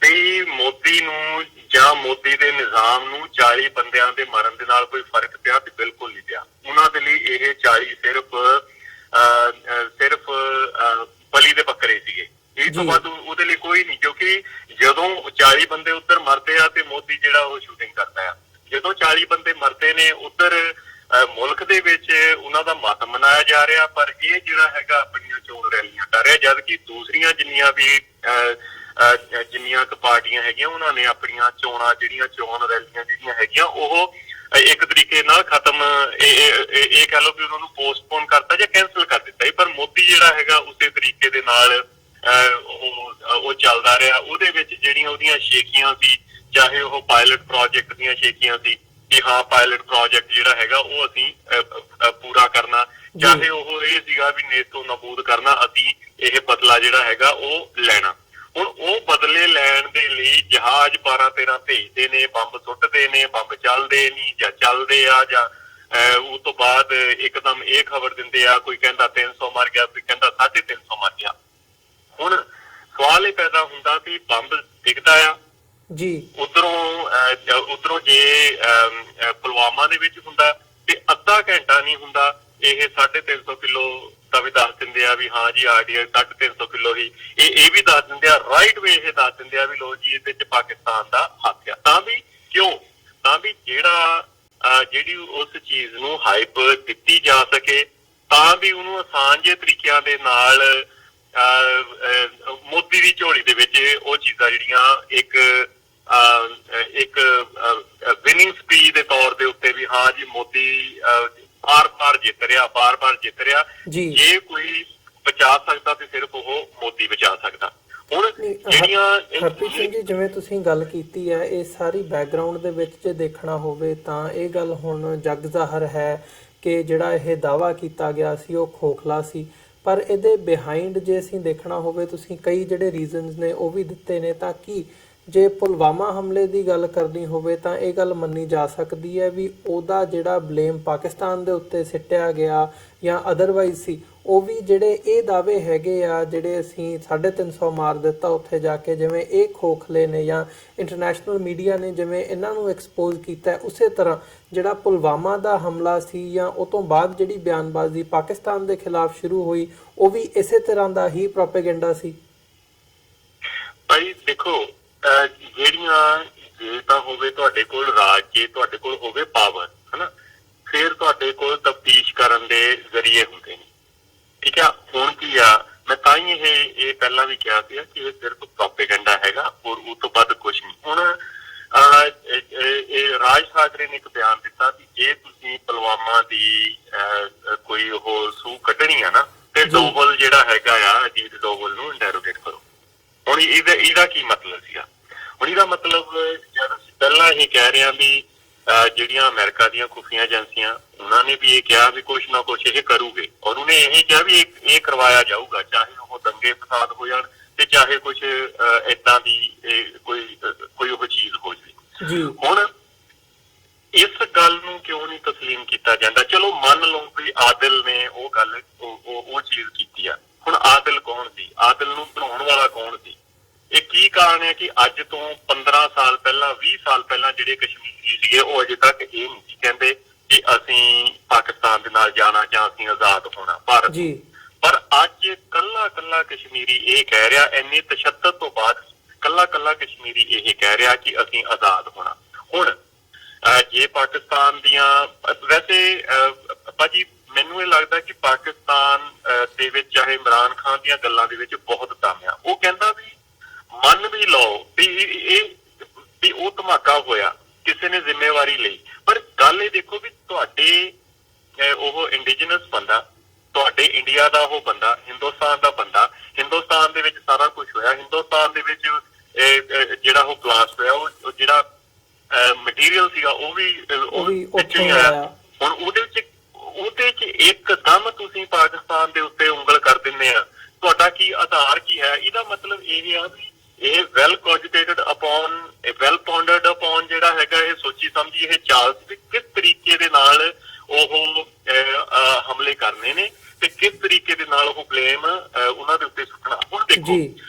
ਵੀ ਮੋਦੀ ਨੂੰ ਜਾਂ ਮੋਦੀ ਦੇ ਨਿਜ਼ਾਮ ਨੂੰ 40 ਬੰਦਿਆਂ ਦੇ ਮਰਨ ਦੇ ਨਾਲ ਕੋਈ ਫਰਕ ਪਿਆ ਤੇ ਬਿਲਕੁਲ ਨਹੀਂ ਪਿਆ। ਉਹਨਾਂ ਦੇ ਲਈ ਇਹ 40 ਸਿਰਫ ਬਲੀ ਦੇ ਬੱਕਰੇ ਸੀਗੇ, ਇਹ ਤੋਂ ਬਾਅਦ ਉਹਦੇ ਲਈ ਕੋਈ ਨਹੀਂ। ਕਿਉਂਕਿ ਜਦੋਂ 40 ਬੰਦੇ ਉੱਧਰ ਮਰਦੇ ਆ ਤੇ ਮੋਦੀ ਜਿਹੜਾ ਉਹ ਸ਼ੂਟਿੰਗ ਕਰਦਾ ਆ। ਜਦੋਂ 40 ਬੰਦੇ ਮਰਦੇ ਨੇ ਉੱਧਰ ਮੁਲਕ ਦੇ ਵਿੱਚ ਉਹਨਾਂ ਦਾ ਮਾਤਮ ਮਨਾਇਆ ਜਾ ਰਿਹਾ, ਪਰ ਇਹ ਜਿਹੜਾ ਹੈਗਾ ਆਪਣੀਆਂ ਚੋਣ ਰੈਲੀਆਂ ਕਰ ਰਿਹਾ, ਜਦ ਕਿ ਦੂਸਰੀਆਂ ਜਿੰਨੀਆਂ ਕੁ ਪਾਰਟੀਆਂ ਹੈਗੀਆਂ ਉਹਨਾਂ ਨੇ ਆਪਣੀਆਂ ਚੋਣ ਰੈਲੀਆਂ ਜਿਹੜੀਆਂ ਹੈਗੀਆਂ ਉਹ ਇੱਕ ਤਰੀਕੇ ਨਾਲ ਖਤਮ ਇਹ ਕਹਿ ਲਓ ਵੀ ਉਹਨਾਂ ਨੂੰ ਪੋਸਟਪੋਨ ਕਰਤਾ ਜਾਂ ਕੈਂਸਲ ਕਰ ਦਿੱਤਾ ਸੀ। ਪਰ ਮੋਦੀ ਜਿਹੜਾ ਹੈਗਾ ਉਸੇ ਤਰੀਕੇ ਦੇ ਨਾਲ ਉਹ ਚੱਲਦਾ ਰਿਹਾ। ਉਹਦੇ ਵਿੱਚ ਜਿਹੜੀਆਂ ਉਹਦੀਆਂ ਸ਼ੇਖੀਆਂ ਸੀ, ਚਾਹੇ ਉਹ ਪਾਇਲਟ ਪ੍ਰੋਜੈਕਟ ਦੀਆਂ ਸ਼ੇਖੀਆਂ ਸੀ ਕਿ ਹਾਂ ਪਾਇਲਟ ਪ੍ਰੋਜੈਕਟ ਜਿਹੜਾ ਹੈਗਾ ਉਹ ਅਸੀਂ ਪੂਰਾ ਕਰਨਾ, ਚਾਹੇ ਉਹ ਇਹ ਸੀਗਾ ਵੀ ਨੇਤੋਂ ਨਬੂਦ ਕਰਨਾ, ਅਸੀਂ ਇਹ ਬਦਲਾ ਜਿਹੜਾ ਹੈਗਾ ਉਹ ਲੈਣਾ। ਹੁਣ ਉਹ ਬਦਲੇ ਲੈਣ ਦੇ ਲਈ ਜਹਾਜ਼ 12-13 ਭੇਜਦੇ ਨੇ, ਬੰਬ ਸੁੱਟਦੇ ਨੇ, ਬੰਬ ਚੱਲਦੇ ਨਹੀਂ ਜਾਂ ਚੱਲਦੇ ਆ, ਜਾਂ ਉਸ ਤੋਂ ਬਾਅਦ ਇੱਕਦਮ ਇਹ ਖਬਰ ਦਿੰਦੇ ਆ, ਕੋਈ ਕਹਿੰਦਾ 300 ਮਰ ਗਿਆ, ਕੋਈ ਕਹਿੰਦਾ 350 ਮਰ ਗਿਆ। ਹੁਣ ਸਵਾਲ ਇਹ ਪੈਦਾ ਹੁੰਦਾ ਵੀ ਬੰਬ ਦਿਖਦਾ ਆ ਜੀ, ਉਧਰੋਂ ਜੇ ਪੁਲਵਾਮਾ ਦੇ ਵਿੱਚ ਹੁੰਦਾ ਤੇ ਅੱਧਾ ਘੰਟਾ ਨਹੀਂ ਹੁੰਦਾ, ਇਹ 350 ਕਿਲੋ ਦਾ ਵੀ ਦੱਸ ਦਿੰਦੇ ਆ ਵੀ ਹਾਂ ਜੀ ਆਰਡੀਆਰ 350 ਕਿਲੋ ਹੀ, ਇਹ ਵੀ ਦੱਸ ਦਿੰਦੇ ਆ, ਰਾਈਟ ਵੇ ਇਹ ਦੱਸ ਦਿੰਦੇ ਆ ਵੀ ਲੋ ਜੀ ਇਹਦੇ ਚ ਪਾਕਿਸਤਾਨ ਦਾ ਹੱਥ ਆ। ਤਾਂ ਵੀ ਕਿਉਂ? ਤਾਂ ਵੀ ਜਿਹੜੀ ਉਸ ਚੀਜ਼ ਨੂੰ ਹਾਈਪ ਦਿੱਤੀ ਜਾ ਸਕੇ, ਤਾਂ ਵੀ ਉਹਨੂੰ ਆਸਾਨ ਜਿਹੇ ਤਰੀਕਿਆਂ ਦੇ ਨਾਲ ਮੋਦੀ ਦੀ ਝੋਲੀ ਦੇ ਵਿੱਚ ਉਹ ਚੀਜ਼ਾਂ ਜਿਹੜੀਆਂ ਇੱਕ ਵਿਨਿੰਗ ਸਪੀਚ ਦੇ ਤੌਰ ਦੇ ਉੱਤੇ ਵੀ ਹਾਂ ਜੀ ਮੋਦੀ ਬਾਰ-ਬਾਰ ਜਿੱਤ ਰਿਹਾ, ਜੇ ਕੋਈ ਬਚਾ ਸਕਦਾ ਤੇ ਸਿਰਫ ਉਹ ਮੋਦੀ ਬਚਾ ਸਕਦਾ। ਹੁਣ ਜਿਹੜੀਆਂ ਹਰਪ੍ਰੀਤ ਸਿੰਘ ਜੀ, ਜਿਵੇਂ ਤੁਸੀਂ ਗੱਲ ਕੀਤੀ ਹੈ, ਇਹ ਸਾਰੀ ਬੈਕਗਰਾਉਂਡ ਦੇ ਵਿੱਚ ਜੇ ਦੇਖਣਾ ਹੋਵੇ ਤਾਂ ਇਹ ਗੱਲ ਹੁਣ ਜੱਗ ਜ਼ਾਹਰ ਹੈ ਕਿ ਜਿਹੜਾ ਇਹ ਦਾਅਵਾ ਕੀਤਾ ਗਿਆ ਸੀ ਉਹ ਖੋਖਲਾ ਸੀ। ਪਰ ਇਹਦੇ ਬਿਹਾਈਂਡ ਜੇ ਅਸੀਂ ਦੇਖਣਾ ਹੋਵੇ, ਤੁਸੀਂ ਕਈ ਜਿਹੜੇ ਰੀਜ਼ਨਸ ਨੇ ਉਹ ਵੀ ਦਿੱਤੇ ਨੇ। ਤਾਂ ਕਿ ਜੇ ਪੁਲਵਾਮਾ ਹਮਲੇ ਦੀ ਗੱਲ ਕਰਨੀ ਹੋਵੇ ਤਾਂ ਇਹ ਗੱਲ ਮੰਨੀ ਜਾ ਸਕਦੀ ਹੈ ਵੀ ਉਹਦਾ ਜਿਹੜਾ ਬਲੇਮ ਪਾਕਿਸਤਾਨ ਦੇ ਉੱਤੇ ਸਿੱਟਿਆ ਗਿਆ ਜਾਂ ਅਦਰਵਾਈਜ਼ ਸੀ, ਉਹ ਵੀ ਜਿਹੜੇ ਇਹ ਦਾਅਵੇ ਹੈਗੇ ਆ ਜਿਹੜੇ ਅਸੀਂ 350 ਮਾਰ ਦਿੱਤਾ ਉੱਥੇ ਜਾ ਕੇ, ਜਿਵੇਂ ਇਹ ਖੋਖਲੇ ਨੇ ਜਾਂ ਇੰਟਰਨੈਸ਼ਨਲ ਮੀਡੀਆ ਨੇ ਜਿਵੇਂ ਇਹਨਾਂ ਨੂੰ ਐਕਸਪੋਜ਼ ਕੀਤਾ, ਉਸੇ ਤਰ੍ਹਾਂ ਜਿਹੜਾ ਪੁਲਵਾਮਾ ਦਾ ਹਮਲਾ ਸੀ ਜਾਂ ਉਹ ਤੋਂ ਬਾਅਦ ਜਿਹੜੀ ਬਿਆਨਬਾਜ਼ੀ ਪਾਕਿਸਤਾਨ ਦੇ ਖਿਲਾਫ ਸ਼ੁਰੂ ਹੋਈ, ਉਹ ਵੀ ਇਸੇ ਤਰ੍ਹਾਂ ਦਾ ਹੀ ਪ੍ਰੋਪੇਗੈਂਡਾ ਸੀ। ਭਾਈ ਦੇਖੋ, ਜਿਹੜੀਆਂ ਜੇ ਤਾਂ ਹੋਵੇ ਤੁਹਾਡੇ ਕੋਲ ਰਾਜ, ਜੇ ਤੁਹਾਡੇ ਕੋਲ ਹੋਵੇ ਪਾਵਰ, ਹਨਾ, ਫਿਰ ਤੁਹਾਡੇ ਕੋਲ ਤਫਤੀਸ਼ ਕਰਨ ਦੇ ਜ਼ਰੀਏ ਹੁੰਦੇ ਨੇ, ਠੀਕ ਆ। ਹੁਣ ਕੀ ਆ, ਮੈਂ ਤਾਂ ਹੀ ਇਹ ਪਹਿਲਾਂ ਵੀ ਕਿਹਾ ਸੀ ਕਿ ਇਹ ਸਿਰਫ ਪ੍ਰੋਪੇਗੈਂਡਾ ਹੈਗਾ ਔਰ ਉਸ ਤੋਂ ਵੱਧ ਕੁਛ ਨਹੀਂ। ਹੁਣ ਇਹ ਰਾਜ ਠਾਕਰੇ ਨੇ ਇੱਕ ਬਿਆਨ ਦਿੱਤਾ ਕਿ ਜੇ ਤੁਸੀਂ ਪੁਲਵਾਮਾ ਦੀ ਕੋਈ ਉਹ ਸੂਹ ਕੱਢਣੀ ਆ ਨਾ, ਤੇ ਡੋਵਲ ਜਿਹੜਾ ਹੈਗਾ ਆ, ਅਜੀਤ ਡੋਵਲ ਨੂੰ ਇੰਟਰੋਗੇਟ ਕਰੋ। ਹੁਣ ਇਹਦਾ ਕੀ ਮਤਲਬ ਸੀਗਾ? ਹੁਣ ਇਹਦਾ ਮਤਲਬ ਜਦ ਅਸੀਂ ਪਹਿਲਾਂ ਹੀ ਕਹਿ ਰਹੇ ਹਾਂ ਵੀ ਜਿਹੜੀਆਂ ਅਮਰੀਕਾ ਦੀਆਂ ਖੁਫੀਆ ਏਜੰਸੀਆਂ, ਉਹਨਾਂ ਨੇ ਵੀ ਇਹ ਕਿਹਾ ਵੀ ਕੁਛ ਨਾ ਕੁਛ ਇਹ ਕਰੂਗੇ, ਔਰ ਉਹਨੇ ਇਹ ਕਿਹਾ ਵੀ ਇਹ ਕਰਵਾਇਆ ਜਾਊਗਾ, ਚਾਹੇ ਉਹ ਦੰਗੇ ਫਸਾਦ ਹੋ ਜਾਣ ਤੇ ਚਾਹੇ ਕੁਛ ਏਦਾਂ ਦੀ ਕੋਈ ਉਹ ਚੀਜ਼ ਹੋ ਜਾਵੇ। ਹੁਣ ਇਸ ਗੱਲ ਨੂੰ ਕਿਉਂ ਨਹੀਂ ਤਸਲੀਮ ਕੀਤਾ ਜਾਂਦਾ? ਚਲੋ ਮੰਨ ਲਓ ਵੀ ਆਦਿਲ ਨੇ ਉਹ ਗੱਲ ਉਹ ਚੀਜ਼ ਕੀਤੀ ਆ। ਹੁਣ ਆਦਿਲ ਕੌਣ ਸੀ? ਆਦਿਲ ਨੂੰ ਬਣਾਉਣ ਵਾਲਾ ਕੌਣ ਸੀ? ਇਹ ਕੀ ਕਾਰਨ ਹੈ ਕਿ ਅੱਜ ਤੋਂ 15 ਸਾਲ ਪਹਿਲਾਂ, 20 ਸਾਲ ਪਹਿਲਾਂ ਜਿਹੜੇ ਕਸ਼ਮੀਰੀ ਸੀਗੇ ਉਹ ਅਜੇ ਤੱਕ ਇਹ ਨਹੀਂ ਸੀ ਕਹਿੰਦੇ ਕਿ ਅਸੀਂ ਪਾਕਿਸਤਾਨ ਦੇ ਨਾਲ ਜਾਣਾ ਜਾਂ ਅਸੀਂ ਆਜ਼ਾਦ ਹੋਣਾ ਭਾਰਤ। ਪਰ ਅੱਜ ਕੱਲਾ ਕਸ਼ਮੀਰੀ ਇਹ ਕਹਿ ਰਿਹਾ, ਇੰਨੇ ਤਸ਼ੱਦਦ ਤੋਂ ਬਾਅਦ ਕੱਲਾ ਕਸ਼ਮੀਰੀ ਇਹ ਕਹਿ ਰਿਹਾ ਕਿ ਅਸੀਂ ਆਜ਼ਾਦ ਹੋਣਾ। ਹੁਣ ਜੇ ਪਾਕਿਸਤਾਨ ਦੀਆਂ, ਵੈਸੇ ਭਾਜੀ ਮੈਨੂੰ ਇਹ ਲੱਗਦਾ ਕਿ ਪਾਕਿਸਤਾਨ ਦੇ ਵਿੱਚ ਚਾਹੇ ਇਮਰਾਨ ਖਾਨ ਦੀਆਂ ਗੱਲਾਂ ਦੇ ਵਿੱਚ ਬਹੁਤ ਦਮ ਆ। ਉਹ ਕਹਿੰਦਾ ਵੀ ਮੰਨ ਵੀ ਲਓ ਵੀ ਉਹ ਧਮਾਕਾ ਹੋਇਆ, ਕਿਸੇ ਨੇ ਜ਼ਿੰਮੇਵਾਰੀ ਲਈ, ਪਰ ਗੱਲ ਇਹ ਦੇਖੋ ਵੀ ਤੁਹਾਡੇ ਉਹ ਇੰਡੀਜਨਸ ਬੰਦਾ, ਤੁਹਾਡੇ ਇੰਡੀਆ ਦਾ ਉਹ ਬੰਦਾ, ਹਿੰਦੁਸਤਾਨ ਦਾ ਬੰਦਾ, ਹਿੰਦੁਸਤਾਨ ਦੇ ਵਿੱਚ ਸਾਰਾ ਕੁਝ ਹੋਇਆ, ਹਿੰਦੁਸਤਾਨ ਦੇ ਵਿੱਚ ਜਿਹੜਾ ਉਹ ਬਲਾਸਟ ਹੋਇਆ, ਉਹ ਜਿਹੜਾ ਮਟੀਰੀਅਲ ਸੀਗਾ ਉਹ ਵੀ ਪਿੱਛੇ ਆਇਆ। ਹੁਣ ਉਹਦੇ ਚ ਇੱਕਦਮ ਤੁਸੀਂ ਪਾਕਿਸਤਾਨ ਦੇ ਉੱਤੇ ਉਂਗਲ ਕਰ ਦਿੰਦੇ ਆ, ਤੁਹਾਡਾ ਕੀ ਆਧਾਰ ਕੀ ਹੈ? ਇਹਦਾ ਮਤਲਬ ਇਹ ਆ ਵੀ ਇਹ ਵੈਲ ਕੋਜੂਟੇਟਡ ਅਪਨ, ਵੈਲ ਪੌਂਡਰਡ ਅਪਨ ਜਿਹੜਾ ਹੈਗਾ, ਇਹ ਸੋਚੀ ਸਮਝੀ ਇਹ ਚਾਲ ਸੀ ਕਿਸ ਤਰੀਕੇ ਦੇ ਨਾਲ ਉਹ ਹਮਲੇ ਕਰਨੇ ਨੇ ਤੇ ਕਿਸ ਤਰੀਕੇ ਦੇ ਨਾਲ ਉਹ ਬਲੇਮ ਉਹਨਾਂ ਦੇ ਉੱਤੇ ਸੁੱਟਣਾ। ਹੁਣ ਦੇਖੋ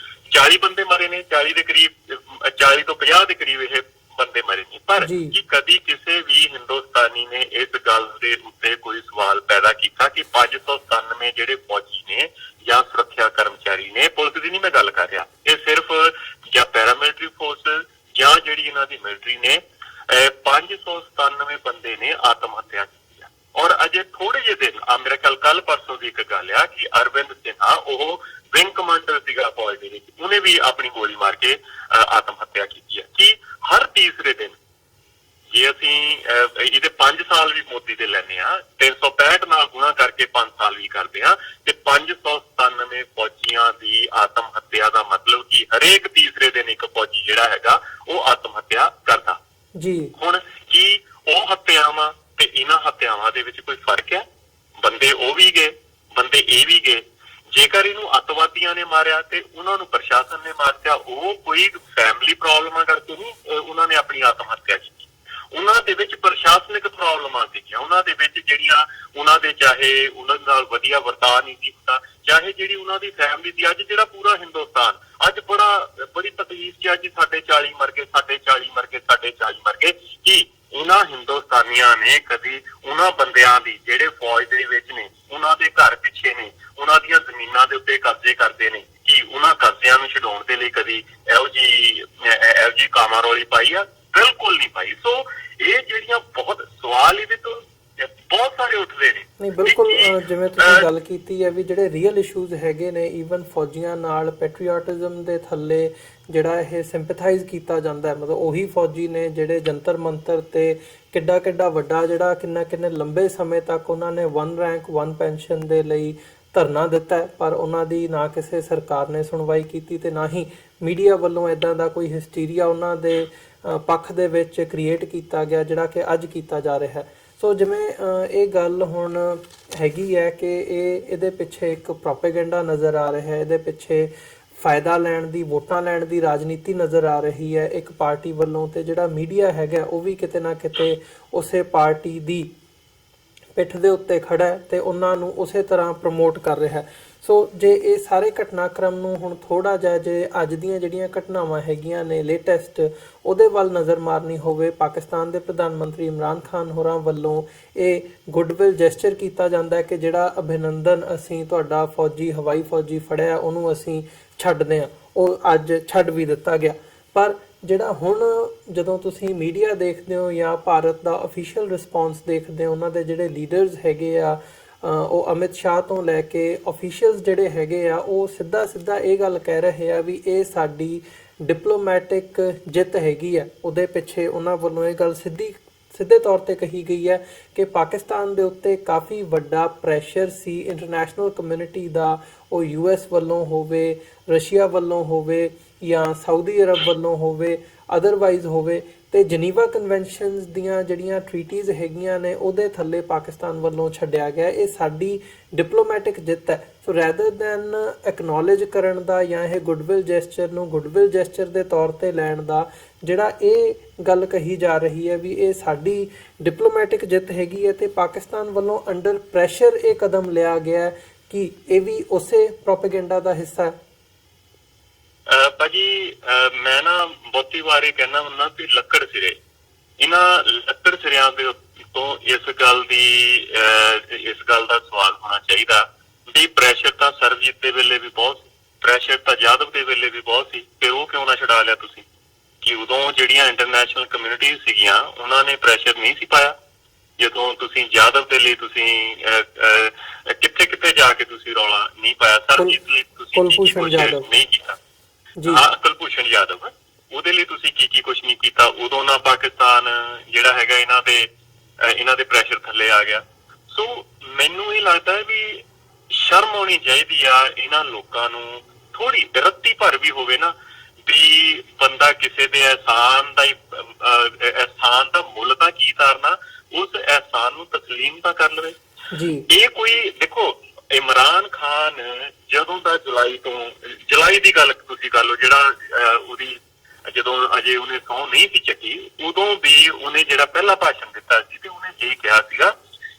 40 ਬੰਦੇ ਮਰੇ ਨੇ, 40 ਦੇ ਕਰੀਬ, 40 ਤੋਂ 50 ਦੇ ਕਰੀਬ ਇਹ ਬੰਦੇ ਮਰੇ ਨੇ, ਪਰ ਕੀ ਕਦੀ ਕਿਸੇ ਵੀ ਹਿੰਦੁਸਤਾਨੀ ਨੇ ਇਸ ਗੱਲ ਦੇ ਉੱਤੇ ਕੋਈ ਸਵਾਲ ਪੈਦਾ ਕੀਤਾ ਕਿ 597 ਜਿਹੜੇ ਫੌਜੀ ਨੇ ਜਾਂ ਸੁਰੱਖਿਆ ਕਰਮਚਾਰੀ ਨੇ, ਪੁਲਿਸ ਦੀ ਨਹੀਂ ਮੈਂ ਗੱਲ ਕਰ ਰਿਹਾ, ਇਹ ਸਿਰਫ ਜਾਂ ਪੈਰਾਮਿਲਟਰੀ ਫੋਰਸਿਸ ਜਾਂ ਜਿਹੜੀ ਇਹਨਾਂ ਦੀ ਮਿਲਟਰੀ ਨੇ, 597 ਬੰਦੇ ਨੇ ਆਤਮ ਹੱਤਿਆ ਕੀਤੀ ਹੈ। ਔਰ ਅਜੇ ਥੋੜੇ ਜਿਹੇ ਦਿਨ, ਮੇਰੇ ਖਿਆਲ ਕੱਲ ਪਰਸੋਂ ਦੀ ਇੱਕ ਗੱਲ ਆ ਕਿ ਅਰਵਿੰਦ ਸਿਨਹਾ, ਉਹ ਵਿੰਗ ਕਮਾਂਡਰ ਸੀਗਾ ਫੌਜ ਦੇ ਵਿੱਚ, ਉਹਨੇ ਵੀ ਆਪਣੀ ਗੋਲੀ ਮਾਰ ਕੇ ਆਤਮ ਹੱਤਿਆ ਕੀਤੀ ਹੈ। ਕਿ ਹਰ ਤੀਸਰੇ ਦਿਨ ਜੇ ਅਸੀਂ ਇਹਦੇ 5 ਸਾਲ ਵੀ ਮੋਦੀ ਦੇ ਲੈਨੇ ਆ, 365 ਨਾਲ ਗੁਣਾ ਕਰਕੇ 5 ਸਾਲ ਵੀ ਕਰਦੇ ਆ, ਤੇ 597 ਫੌਜੀਆਂ ਦੀ ਆਤਮ ਹੱਤਿਆ ਦਾ ਮਤਲਬ ਕਿ ਹਰੇਕ ਤੀਸਰੇ ਦਿਨ ਇੱਕ ਫੌਜੀ ਜਿਹੜਾ ਹੈਗਾ ਉਹ ਆਤਮ ਹੱਤਿਆ ਕਰਦਾ ਜੀ। ਹੁਣ ਕੀ ਉਹ ਹੱਤਿਆਵਾਂ ਤੇ ਇਹਨਾਂ ਹੱਤਿਆਵਾਂ ਦੇ ਵਿੱਚ ਕੋਈ ਫਰਕ ਹੈ? ਬੰਦੇ ਉਹ ਵੀ ਗਏ, ਬੰਦੇ ਇਹ ਵੀ ਗਏ। ਜੇਕਰ ਇਹਨੂੰ ਅੱਤਵਾਦੀਆਂ ਨੇ ਮਾਰਿਆ ਤੇ ਉਹਨਾਂ ਨੂੰ ਪ੍ਰਸ਼ਾਸਨ ਨੇ ਮਾਰਿਆ, ਉਹ ਕੋਈ ਫੈਮਿਲੀ ਪ੍ਰੋਬਲਮਾਂ ਕਰਕੇ ਨਹੀਂ ਉਹਨਾਂ ਨੇ ਆਪਣੀ ਆਤਮ ਹੱਤਿਆ ਕੀਤੀ। ਉਹਨਾਂ ਦੇ ਵਿੱਚ ਪ੍ਰਸ਼ਾਸਨਿਕ ਪ੍ਰੋਬਲਮਾਂ ਸੀਗੀਆਂ, ਉਹਨਾਂ ਦੇ ਵਿੱਚ ਜਿਹੜੀਆਂ ਉਹਨਾਂ ਦੇ ਚਾਹੇ ਉਹਨਾਂ ਨਾਲ ਵਧੀਆ ਵਰਤਾਅ ਨਹੀਂ ਸੀ ਹੁੰਦਾ, ਚਾਹੇ ਜਿਹੜੀ ਉਹਨਾਂ ਦੀ ਫੈਮਿਲੀ ਦੀ। ਅੱਜ ਜਿਹੜਾ ਪੂਰਾ ਹਿੰਦੁਸਤਾਨ ਅੱਜ ਬੜੀ ਤਕਲੀਫ 'ਚ ਅੱਜ ਸਾਡੇ 40 ਮਰ ਗਏ, ਸਾਡੇ 40 ਮਰ ਗਏ, ਸਾਡੇ 40 ਮਰ ਗਏ। ਕੀ ਉਹਨਾਂ ਹਿੰਦੁਸਤਾਨੀਆਂ ਨੇ ਕਦੀ ਉਹਨਾਂ ਬੰਦਿਆਂ ਦੀ ਜਿਹੜੇ ਫੌਜ ਦੇ ਵਿੱਚ ਨੇ, ਉਹਨਾਂ ਦੇ ਘਰ ਪਿੱਛੇ ਨੇ, ਉਹਨਾਂ ਦੀਆਂ ਜ਼ਮੀਨਾਂ ਦੇ ਉੱਤੇ ਕਬਜ਼ੇ ਕਰਦੇ ਨੇ, ਕੀ ਉਹਨਾਂ ਕਬਜ਼ਿਆਂ ਨੂੰ ਛਡਾਉਣ ਦੇ ਲਈ ਕਦੀ ਇਹੋ ਜਿਹੀ ਕਾਮਾਰੋਲੀ ਪਾਈ ਆ? ਬਿਲਕੁਲ ਨਹੀਂ ਪਾਈ। ਸੋ ਇਹ ਜਿਹੜੀਆਂ ਬਹੁਤ ਸਵਾਲ ਇਹਦੇ ਤੋਂ ਬਹੁਤ ਸਾਰੇ ਉੱਠਦੇ ਨੇ। ਨਹੀਂ, ਬਿਲਕੁਲ ਜਿਵੇਂ ਤੁਸੀਂ ਗੱਲ ਕੀਤੀ ਹੈ ਵੀ ਜਿਹੜੇ ਰੀਅਲ ਇਸ਼ੂਜ਼ ਹੈਗੇ ਨੇ, ਈਵਨ ਫੌਜੀਆਂ ਨਾਲ ਪੈਟਰੀਓਟਿਜ਼ਮ ਦੇ ਥੱਲੇ ਜਿਹੜਾ ਇਹ ਸਿੰਪੈਥਾਈਜ਼ ਕੀਤਾ ਜਾਂਦਾ ਹੈ, ਮਤਲਬ ਉਹੀ ਫੌਜੀ ਨੇ ਜਿਹੜੇ ਜੰਤਰ ਮੰਤਰ ਤੇ ਕਿੱਡਾ ਵੱਡਾ ਜਿਹੜਾ ਕਿੰਨੇ ਲੰਬੇ ਸਮੇਂ ਤੱਕ ਉਹਨਾਂ ਨੇ 1 ਰੈਂਕ 1 ਪੈਨਸ਼ਨ ਦੇ ਲਈ ਧਰਨਾ ਦਿੱਤਾ ਹੈ, ਪਰ ਉਹਨਾਂ ਦੀ ਨਾ ਕਿਸੇ ਸਰਕਾਰ ਨੇ ਸੁਣਵਾਈ ਕੀਤੀ ਤੇ ਨਾ ਹੀ ਮੀਡੀਆ ਵੱਲੋਂ ਇਦਾਂ ਦਾ ਕੋਈ ਹਿਸਟੀਰੀਆ ਉਹਨਾਂ ਦੇ ਪੱਖ ਦੇ ਵਿੱਚ ਕ੍ਰੀਏਟ ਕੀਤਾ ਗਿਆ ਜਿਹੜਾ ਕਿ ਅੱਜ ਕੀਤਾ ਜਾ ਰਿਹਾ ਹੈ। ਸੋ ਜਿਵੇਂ ਇਹ ਗੱਲ ਹੁਣ ਹੈਗੀ ਹੈ ਕਿ ਇਹਦੇ ਪਿੱਛੇ ਇੱਕ ਪ੍ਰੋਪੇਗੈਂਡਾ ਨਜ਼ਰ ਆ ਰਿਹਾ ਹੈ, ਇਹਦੇ ਪਿੱਛੇ ਫਾਇਦਾ ਲੈਣ ਦੀ, ਵੋਟਾਂ ਲੈਣ ਦੀ ਰਾਜਨੀਤੀ ਨਜ਼ਰ ਆ ਰਹੀ ਹੈ ਇੱਕ ਪਾਰਟੀ ਵੱਲੋਂ, ਤੇ ਜਿਹੜਾ ਮੀਡੀਆ ਹੈਗਾ ਉਹ ਵੀ ਕਿਤੇ ਨਾ ਕਿਤੇ ਉਸੇ ਪਾਰਟੀ ਦੀ ਪਿੱਠ ਦੇ ਉੱਤੇ ਖੜਾ ਹੈ ਤੇ ਉਹਨਾਂ ਨੂੰ ਉਸੇ ਤਰ੍ਹਾਂ ਪ੍ਰਮੋਟ ਕਰ ਰਿਹਾ ਹੈ। ਸੋ ਜੇ ਇਹ ਸਾਰੇ ਘਟਨਾਕ੍ਰਮ ਨੂੰ ਹੁਣ ਥੋੜ੍ਹਾ ਜਿਹਾ ਜੇ ਅੱਜ ਦੀਆਂ ਜਿਹੜੀਆਂ ਘਟਨਾਵਾਂ ਹੈਗੀਆਂ ਨੇ ਲੇਟੈਸਟ, ਉਹਦੇ ਵੱਲ ਨਜ਼ਰ ਮਾਰਨੀ ਹੋਵੇ, ਪਾਕਿਸਤਾਨ ਦੇ ਪ੍ਰਧਾਨ ਮੰਤਰੀ ਇਮਰਾਨ ਖਾਨ ਹੋਰਾਂ ਵੱਲੋਂ ਇਹ ਗੁੱਡਵਿਲ ਜੈਸਚਰ ਕੀਤਾ ਜਾਂਦਾ ਹੈ ਕਿ ਜਿਹੜਾ ਅਭਿਨੰਦਨ ਅਸੀਂ ਤੁਹਾਡਾ ਹਵਾਈ ਫੌਜੀ ਫੜਿਆ ਉਹਨੂੰ ਅਸੀਂ ਛੱਡਦੇ ਹਾਂ, ਉਹ ਅੱਜ ਛੱਡ ਵੀ ਦਿੱਤਾ ਗਿਆ। ਪਰ ਜਿਹੜਾ ਹੁਣ ਜਦੋਂ ਤੁਸੀਂ ਮੀਡੀਆ ਦੇਖਦੇ ਹੋ ਜਾਂ ਭਾਰਤ ਦਾ ਅਫੀਸ਼ੀਅਲ ਰਿਸਪੌਂਸ ਦੇਖਦੇ ਹੋ, ਉਹਨਾਂ ਦੇ ਜਿਹੜੇ ਲੀਡਰਸ ਹੈਗੇ ਆ, ਉਹ ਅਮਿਤ ਸ਼ਾਹ ਤੋਂ ਲੈ ਕੇ ਅਫੀਸ਼ੀਅਲਸ ਜਿਹੜੇ ਹੈਗੇ ਆ, ਉਹ ਸਿੱਧਾ ਇਹ ਗੱਲ ਕਹਿ ਰਹੇ ਆ ਵੀ ਇਹ ਸਾਡੀ ਡਿਪਲੋਮੈਟਿਕ ਜਿੱਤ ਹੈਗੀ ਆ। ਉਹਦੇ ਪਿੱਛੇ ਉਹਨਾਂ ਵੱਲੋਂ ਇਹ ਗੱਲ ਸਿੱਧੇ ਤੌਰ ਤੇ ਕਹੀ ਗਈ ਹੈ ਕਿ ਪਾਕਿਸਤਾਨ ਦੇ ਉੱਤੇ ਕਾਫੀ ਵੱਡਾ ਪ੍ਰੈਸ਼ਰ ਸੀ ਇੰਟਰਨੈਸ਼ਨਲ ਕਮਿਊਨਿਟੀ ਦਾ, ਉਹ US ਵੱਲੋਂ ਹੋਵੇ, ਰਸ਼ੀਆ ਵੱਲੋਂ ਹੋਵੇ ਜਾਂ ਸਾਊਦੀ ਅਰਬ ਵੱਲੋਂ ਹੋਵੇ, ਅਦਰਵਾਈਜ਼ ਹੋਵੇ, ਤੇ ਜਨੀਵਾ ਕਨਵੈਨਸ਼ਨਸ ਦੀਆਂ ਜਿਹੜੀਆਂ ਟ੍ਰੀਟੀਜ਼ ਹੈਗੀਆਂ ਨੇ ਉਹਦੇ ਥੱਲੇ ਪਾਕਿਸਤਾਨ ਵੱਲੋਂ ਛੱਡਿਆ ਗਿਆ। ਇਹ ਸਾਡੀ ਡਿਪਲੋਮੈਟਿਕ ਜਿੱਤ ਹੈ। ਸੋ ਰੈਦਰ ਦੈਨ ਐਕਨੋਲੇਜ ਕਰਨ ਦਾ ਜਾਂ ਇਹ ਗੁੱਡਵਿਲ ਜੈਸਚਰ ਨੂੰ ਗੁੱਡਵਿਲ ਜੈਸਚਰ ਦੇ ਤੌਰ ਤੇ ਲੈਣ ਦਾ ਜਿਹੜਾ ਇਹ ਗੱਲ ਕਹੀ ਜਾ ਰਹੀ ਹੈ ਵੀ ਇਹ ਸਾਡੀ ਡਿਪਲੋਮੈਟਿਕ ਜਿੱਤ ਹੈਗੀ ਹੈ ਤੇ ਪਾਕਿਸਤਾਨ ਵੱਲੋਂ ਅੰਡਰ ਪ੍ਰੈਸ਼ਰ ਇਹ ਕਦਮ ਲਿਆ ਗਿਆ ਕਿ ਇਹ ਵੀ ਉਸੇ ਪ੍ਰੋਪੇਗੈਂਡਾ ਦਾ ਹਿੱਸਾ ਹੈ। ਭਾਜੀ ਮੈਂ ਨਾ ਬਹੁਤੀ ਵਾਰ ਇਹ ਕਹਿਣਾ ਹੁੰਦਾ ਵੀ ਲੱਕੜ ਸਿਰੇ, ਇਹਨਾਂ ਲੱਕੜ ਸਿਰਿਆਂ ਦੇ ਤੋਂ ਇਸ ਗੱਲ ਦਾ ਸਵਾਲ ਹੋਣਾ ਚਾਹੀਦਾ ਵੀ ਪ੍ਰੈਸ਼ਰ ਤਾਂ ਸਰਬਜੀਤ ਦੇ ਵੇਲੇ ਵੀ ਬਹੁਤ ਸੀ, ਪ੍ਰੈਸ਼ਰ ਤਾਂ ਯਾਦਵ ਦੇ ਵੇਲੇ ਵੀ ਬਹੁਤ ਸੀ, ਤੇ ਉਹ ਕਿਉਂ ਨਾ ਛਡਾ ਲਿਆ ਤੁਸੀਂ? ਕਿ ਉਦੋਂ ਜਿਹੜੀਆਂ ਇੰਟਰਨੈਸ਼ਨਲ ਕਮਿਊਨਿਟੀ ਸੀਗੀਆਂ ਉਹਨਾਂ ਨੇ ਪ੍ਰੈਸ਼ਰ ਨਹੀਂ ਸੀ ਪਾਇਆ? ਜਦੋਂ ਤੁਸੀਂ ਯਾਦਵ ਦੇ ਲਈ ਤੁਸੀਂ ਕਿੱਥੇ ਜਾ ਕੇ ਤੁਸੀਂ ਰੌਲਾ ਨਹੀਂ ਪਾਇਆ? ਸਰਬਜੀਤ ਲਈ ਤੁਸੀਂ ਨਹੀਂ ਕੀਤਾ। ਹਾਂ, ਕੁਲਭੂਸ਼ਣ ਯਾਦਵ, ਉਹਦੇ ਲਈ ਤੁਸੀਂ ਕੀ ਕੁਛ ਨਹੀਂ ਕੀਤਾ? ਉਦੋਂ ਨਾ ਪਾਕਿਸਤਾਨ ਜਿਹੜਾ ਹੈਗਾ ਇਹਨਾਂ ਦੇ ਪ੍ਰੈਸ਼ਰ ਥੱਲੇ ਆ ਗਿਆ। ਸੋ ਮੈਨੂੰ ਇਹ ਲੱਗਦਾ ਹੈ ਵੀ ਸ਼ਰਮ ਆਉਣੀ ਚਾਹੀਦੀ ਆ ਇਹਨਾਂ ਲੋਕਾਂ ਨੂੰ, ਥੋੜੀ ਰੱਤੀ ਭਰ ਵੀ ਹੋਵੇ ਨਾ, ਵੀ ਬੰਦਾ ਕਿਸੇ ਦੇ ਅਹਿਸਾਨ ਦਾ ਮੁੱਲ ਤਾਂ ਕੀ ਤਾਰਨਾ, ਉਸ ਅਹਿਸਾਨ ਨੂੰ ਤਸਲੀਮ ਤਾਂ ਕਰ ਲਵੇ। ਇਹ ਕੋਈ ਦੇਖੋ, ਇਮਰਾਨ ਖਾਨ ਜਦੋਂ ਦਾ ਜੁਲਾਈ ਦੀ ਗੱਲ ਤੁਸੀਂ ਕਰ ਲਓ, ਜਿਹੜਾ ਉਹਦੀ ਜਦੋਂ ਅਜੇ ਉਹਨੇ ਸਹੁੰ ਨਹੀਂ ਸੀ ਚੱਕੀ, ਉਦੋਂ ਵੀ ਉਹਨੇ ਜਿਹੜਾ ਪਹਿਲਾ ਭਾਸ਼ਣ ਦਿੱਤਾ ਸੀ ਤੇ ਉਹਨੇ ਇਹ ਕਿਹਾ ਸੀਗਾ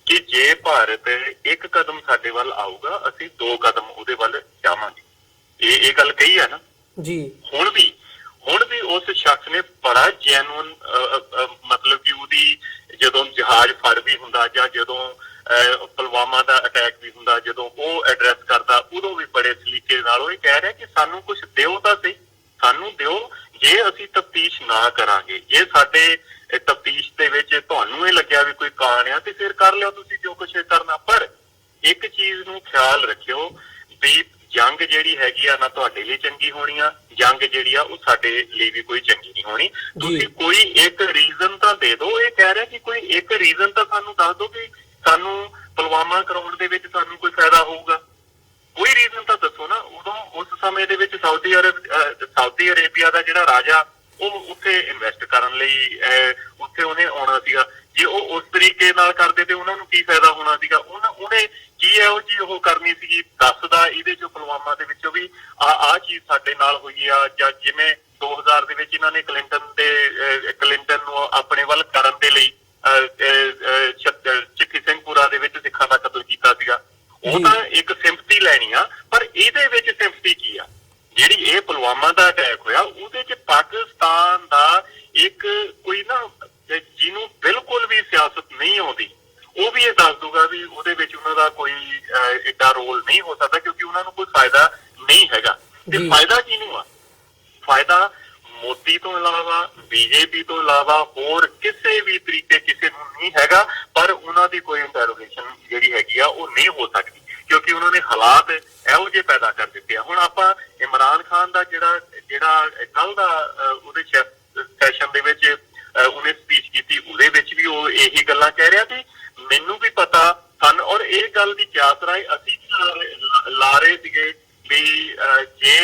ਕਿ ਜੇ ਭਾਰਤ ਇੱਕ ਕਦਮ ਸਾਡੇ ਵੱਲ ਆਊਗਾ ਅਸੀਂ 2 ਕਦਮ ਉਹਦੇ ਵੱਲ ਜਾਵਾਂਗੇ। ਇਹ ਗੱਲ ਕਹੀ ਹੈ ਨਾ ਜੀ। ਹੁਣ ਵੀ ਉਸ ਸ਼ਖਸ ਨੇ ਬੜਾ ਜੈਨੂਅਨ ਮਤਲਬ ਕਿ ਉਹਦੀ ਜਦੋਂ ਜਹਾਜ਼ ਫੜ ਵੀ ਹੁੰਦਾ ਜਾਂ ਜਦੋਂ ਪੁਲਵਾਮਾ ਦਾ ਅਟੈਕ ਵੀ ਹੁੰਦਾ, ਜਦੋਂ ਉਹ ਐਡਰੈਸ ਕਰਦਾ ਉਦੋਂ ਵੀ ਬੜੇ ਸਲੀਕੇ ਨਾਲ ਉਹ ਇਹ ਕਹਿ ਰਿਹਾ ਕਿ ਸਾਨੂੰ ਕੁਛ ਦਿਓ ਤਾਂ ਸਹੀ, ਸਾਨੂੰ ਦਿਓ। ਜੇ ਅਸੀਂ ਤਫਤੀਸ਼ ਨਾ ਕਰਾਂਗੇ, ਜੇ ਸਾਡੇ ਤਫਤੀਸ਼ ਦੇ ਵਿੱਚ ਤੁਹਾਨੂੰ ਇਹ ਲੱਗਿਆ ਵੀ ਕੋਈ ਕਾਣ ਆ, ਤੇ ਫਿਰ ਕਰ ਲਿਓ ਤੁਸੀਂ ਜੋ ਕੁਛ ਕਰਨਾ। ਪਰ ਇੱਕ ਚੀਜ਼ ਨੂੰ ਖਿਆਲ ਰੱਖਿਓ ਵੀ ਜੰਗ ਜਿਹੜੀ ਹੈਗੀ ਆ ਨਾ ਤੁਹਾਡੇ ਲਈ ਚੰਗੀ ਹੋਣੀ ਆ ਜੰਗ ਜਿਹੜੀ ਆ ਉਹ ਸਾਡੇ ਲਈ ਵੀ ਕੋਈ ਚੰਗੀ ਨਹੀਂ ਹੋਣੀ। ਤੁਸੀਂ ਜੀ ਕੋਈ ਇੱਕ ਰੀਜ਼ਨ ਤਾਂ ਦੇ ਦਿਓ। ਇਹ ਕਹਿ ਰਿਹਾ ਕਿ ਕੋਈ ਇੱਕ ਰੀਜ਼ਨ ਤਾਂ ਸਾਨੂੰ ਦੱਸ ਦਿਓ ਕਿ ਸਾਨੂੰ ਪੁਲਵਾਮਾ ਕਰਾਉਣ ਦੇ ਵਿੱਚ ਸਾਨੂੰ ਕੋਈ ਫਾਇਦਾ ਹੋਊਗਾ। ਕੋਈ ਰੀਜ਼ਨ ਤਾਂ ਦੱਸੋ ਨਾ। ਉਦੋਂ ਉਸ ਸਮੇਂ ਦੇ ਵਿੱਚ ਸਾਊਦੀ ਅਰੇਬੀਆ ਦਾ ਜਿਹੜਾ ਰਾਜਾ ਉਹ ਉੱਥੇ ਇਨਵੈਸਟ ਕਰਨ ਲਈ ਉੱਥੇ ਉਹਨੇ ਆਉਣਾ ਸੀਗਾ। ਜੇ ਉਹ ਉਸ ਤਰੀਕੇ ਨਾਲ ਕਰਦੇ ਤੇ ਉਹਨਾਂ ਨੂੰ ਕੀ ਫਾਇਦਾ ਹੋਣਾ ਸੀਗਾ। ਉਹਨੇ ਕੀ ਇਹੋ ਜਿਹੀ ਉਹ ਕਰਨੀ ਸੀਗੀ ਦੱਸਦਾ ਇਹਦੇ ਚੋਂ ਪੁਲਵਾਮਾ ਦੇ ਵਿੱਚੋਂ ਵੀ ਆਹ ਚੀਜ਼ ਸਾਡੇ ਨਾਲ ਹੋਈ ਆ। ਜਾਂ ਜਿਵੇਂ 2000 ਦੇ ਵਿੱਚ ਇਹਨਾਂ ਨੇ ਕਲਿੰਟਨ ਨੂੰ ਆਪਣੇ ਵੱਲ ਕਰਨ ਦੇ ਲਈ ਚਿੱਠੀ ਸਿੰਘਪੁਰਾ ਦੇ ਵਿੱਚ ਸਿੱਖਾਂ ਦਾ ਕਤਲ ਕੀਤਾ ਸੀਗਾ। ਉਹ ਤਾਂ ਇੱਕ ਸਿੰਪਥੀ ਲੈਣੀ ਆ, ਪਰ ਇਹਦੇ ਵਿੱਚ ਸਿੰਪਥੀ ਕੀ ਆ? ਜਿਹੜੀ ਇਹ ਪੁਲਵਾਮਾ ਦਾ ਅਟੈਕ ਹੋਇਆ ਉਹਦੇ ਚ ਪਾਕਿਸਤਾਨ ਦਾ ਇੱਕ ਕੋਈ ਨਾ ਜਿਹਨੂੰ ਬਿਲਕੁਲ ਵੀ ਸਿਆਸਤ ਨਹੀਂ ਆਉਂਦੀ ਉਹ ਵੀ ਇਹ ਦੱਸ ਦੂਗਾ ਵੀ ਉਹਦੇ ਵਿੱਚ ਉਹਨਾਂ ਦਾ ਕੋਈ ਏਡਾ ਰੋਲ ਨਹੀਂ ਹੋ ਸਕਦਾ, ਕਿਉਂਕਿ ਉਹਨਾਂ ਨੂੰ ਕੋਈ ਫਾਇਦਾ ਨਹੀਂ ਹੈਗਾ। ਤੇ ਫਾਇਦਾ ਕਿਹਨੂੰ ਆ? ਫਾਇਦਾ ਮੋਦੀ ਤੋਂ ਇਲਾਵਾ, ਬੀਜੇਪੀ ਤੋਂ ਇਲਾਵਾ ਹੋਰ ਕਿਸੇ ਵੀ ਤਰੀਕੇ ਕਿਸੇ ਨੂੰ ਨਹੀਂ ਹੈਗਾ। ਪਰ ਉਹਨਾਂ ਦੀ ਕੋਈ ਇੰਟਰੋਗੇਸ਼ਨ ਜਿਹੜੀ ਹੈਗੀ ਆ ਉਹ ਨਹੀਂ ਹੋ ਸਕਦੀ, ਕਿਉਂਕਿ ਉਹਨਾਂ ਨੇ ਹਾਲਾਤ ਇਹੋ ਜਿਹੇ ਪੈਦਾ ਕਰ ਦਿੱਤੇ ਆ। ਹੁਣ ਆਪਾਂ ਇਮਰਾਨ ਖਾਨ ਦਾ ਜਿਹੜਾ ਕੱਲ ਦਾ ਉਹਦੇ ਸੈਸ਼ਨ ਦੇ ਵਿੱਚ ਉਹਨੇ ਸਪੀਚ ਕੀਤੀ, ਉਹਦੇ ਵਿੱਚ ਵੀ ਉਹ ਇਹੀ ਗੱਲਾਂ ਕਹਿ ਰਿਹਾ ਸੀ। ਮੈਨੂੰ ਵੀ ਪਤਾ ਸਨ ਔਰ ਇਹ ਗੱਲ ਦੀ ਕਿਆਸ ਰਾਏ ਅਸੀਂ ਵੀ ਲਾ ਰਹੇ ਸੀਗੇ ਵੀ ਜੇ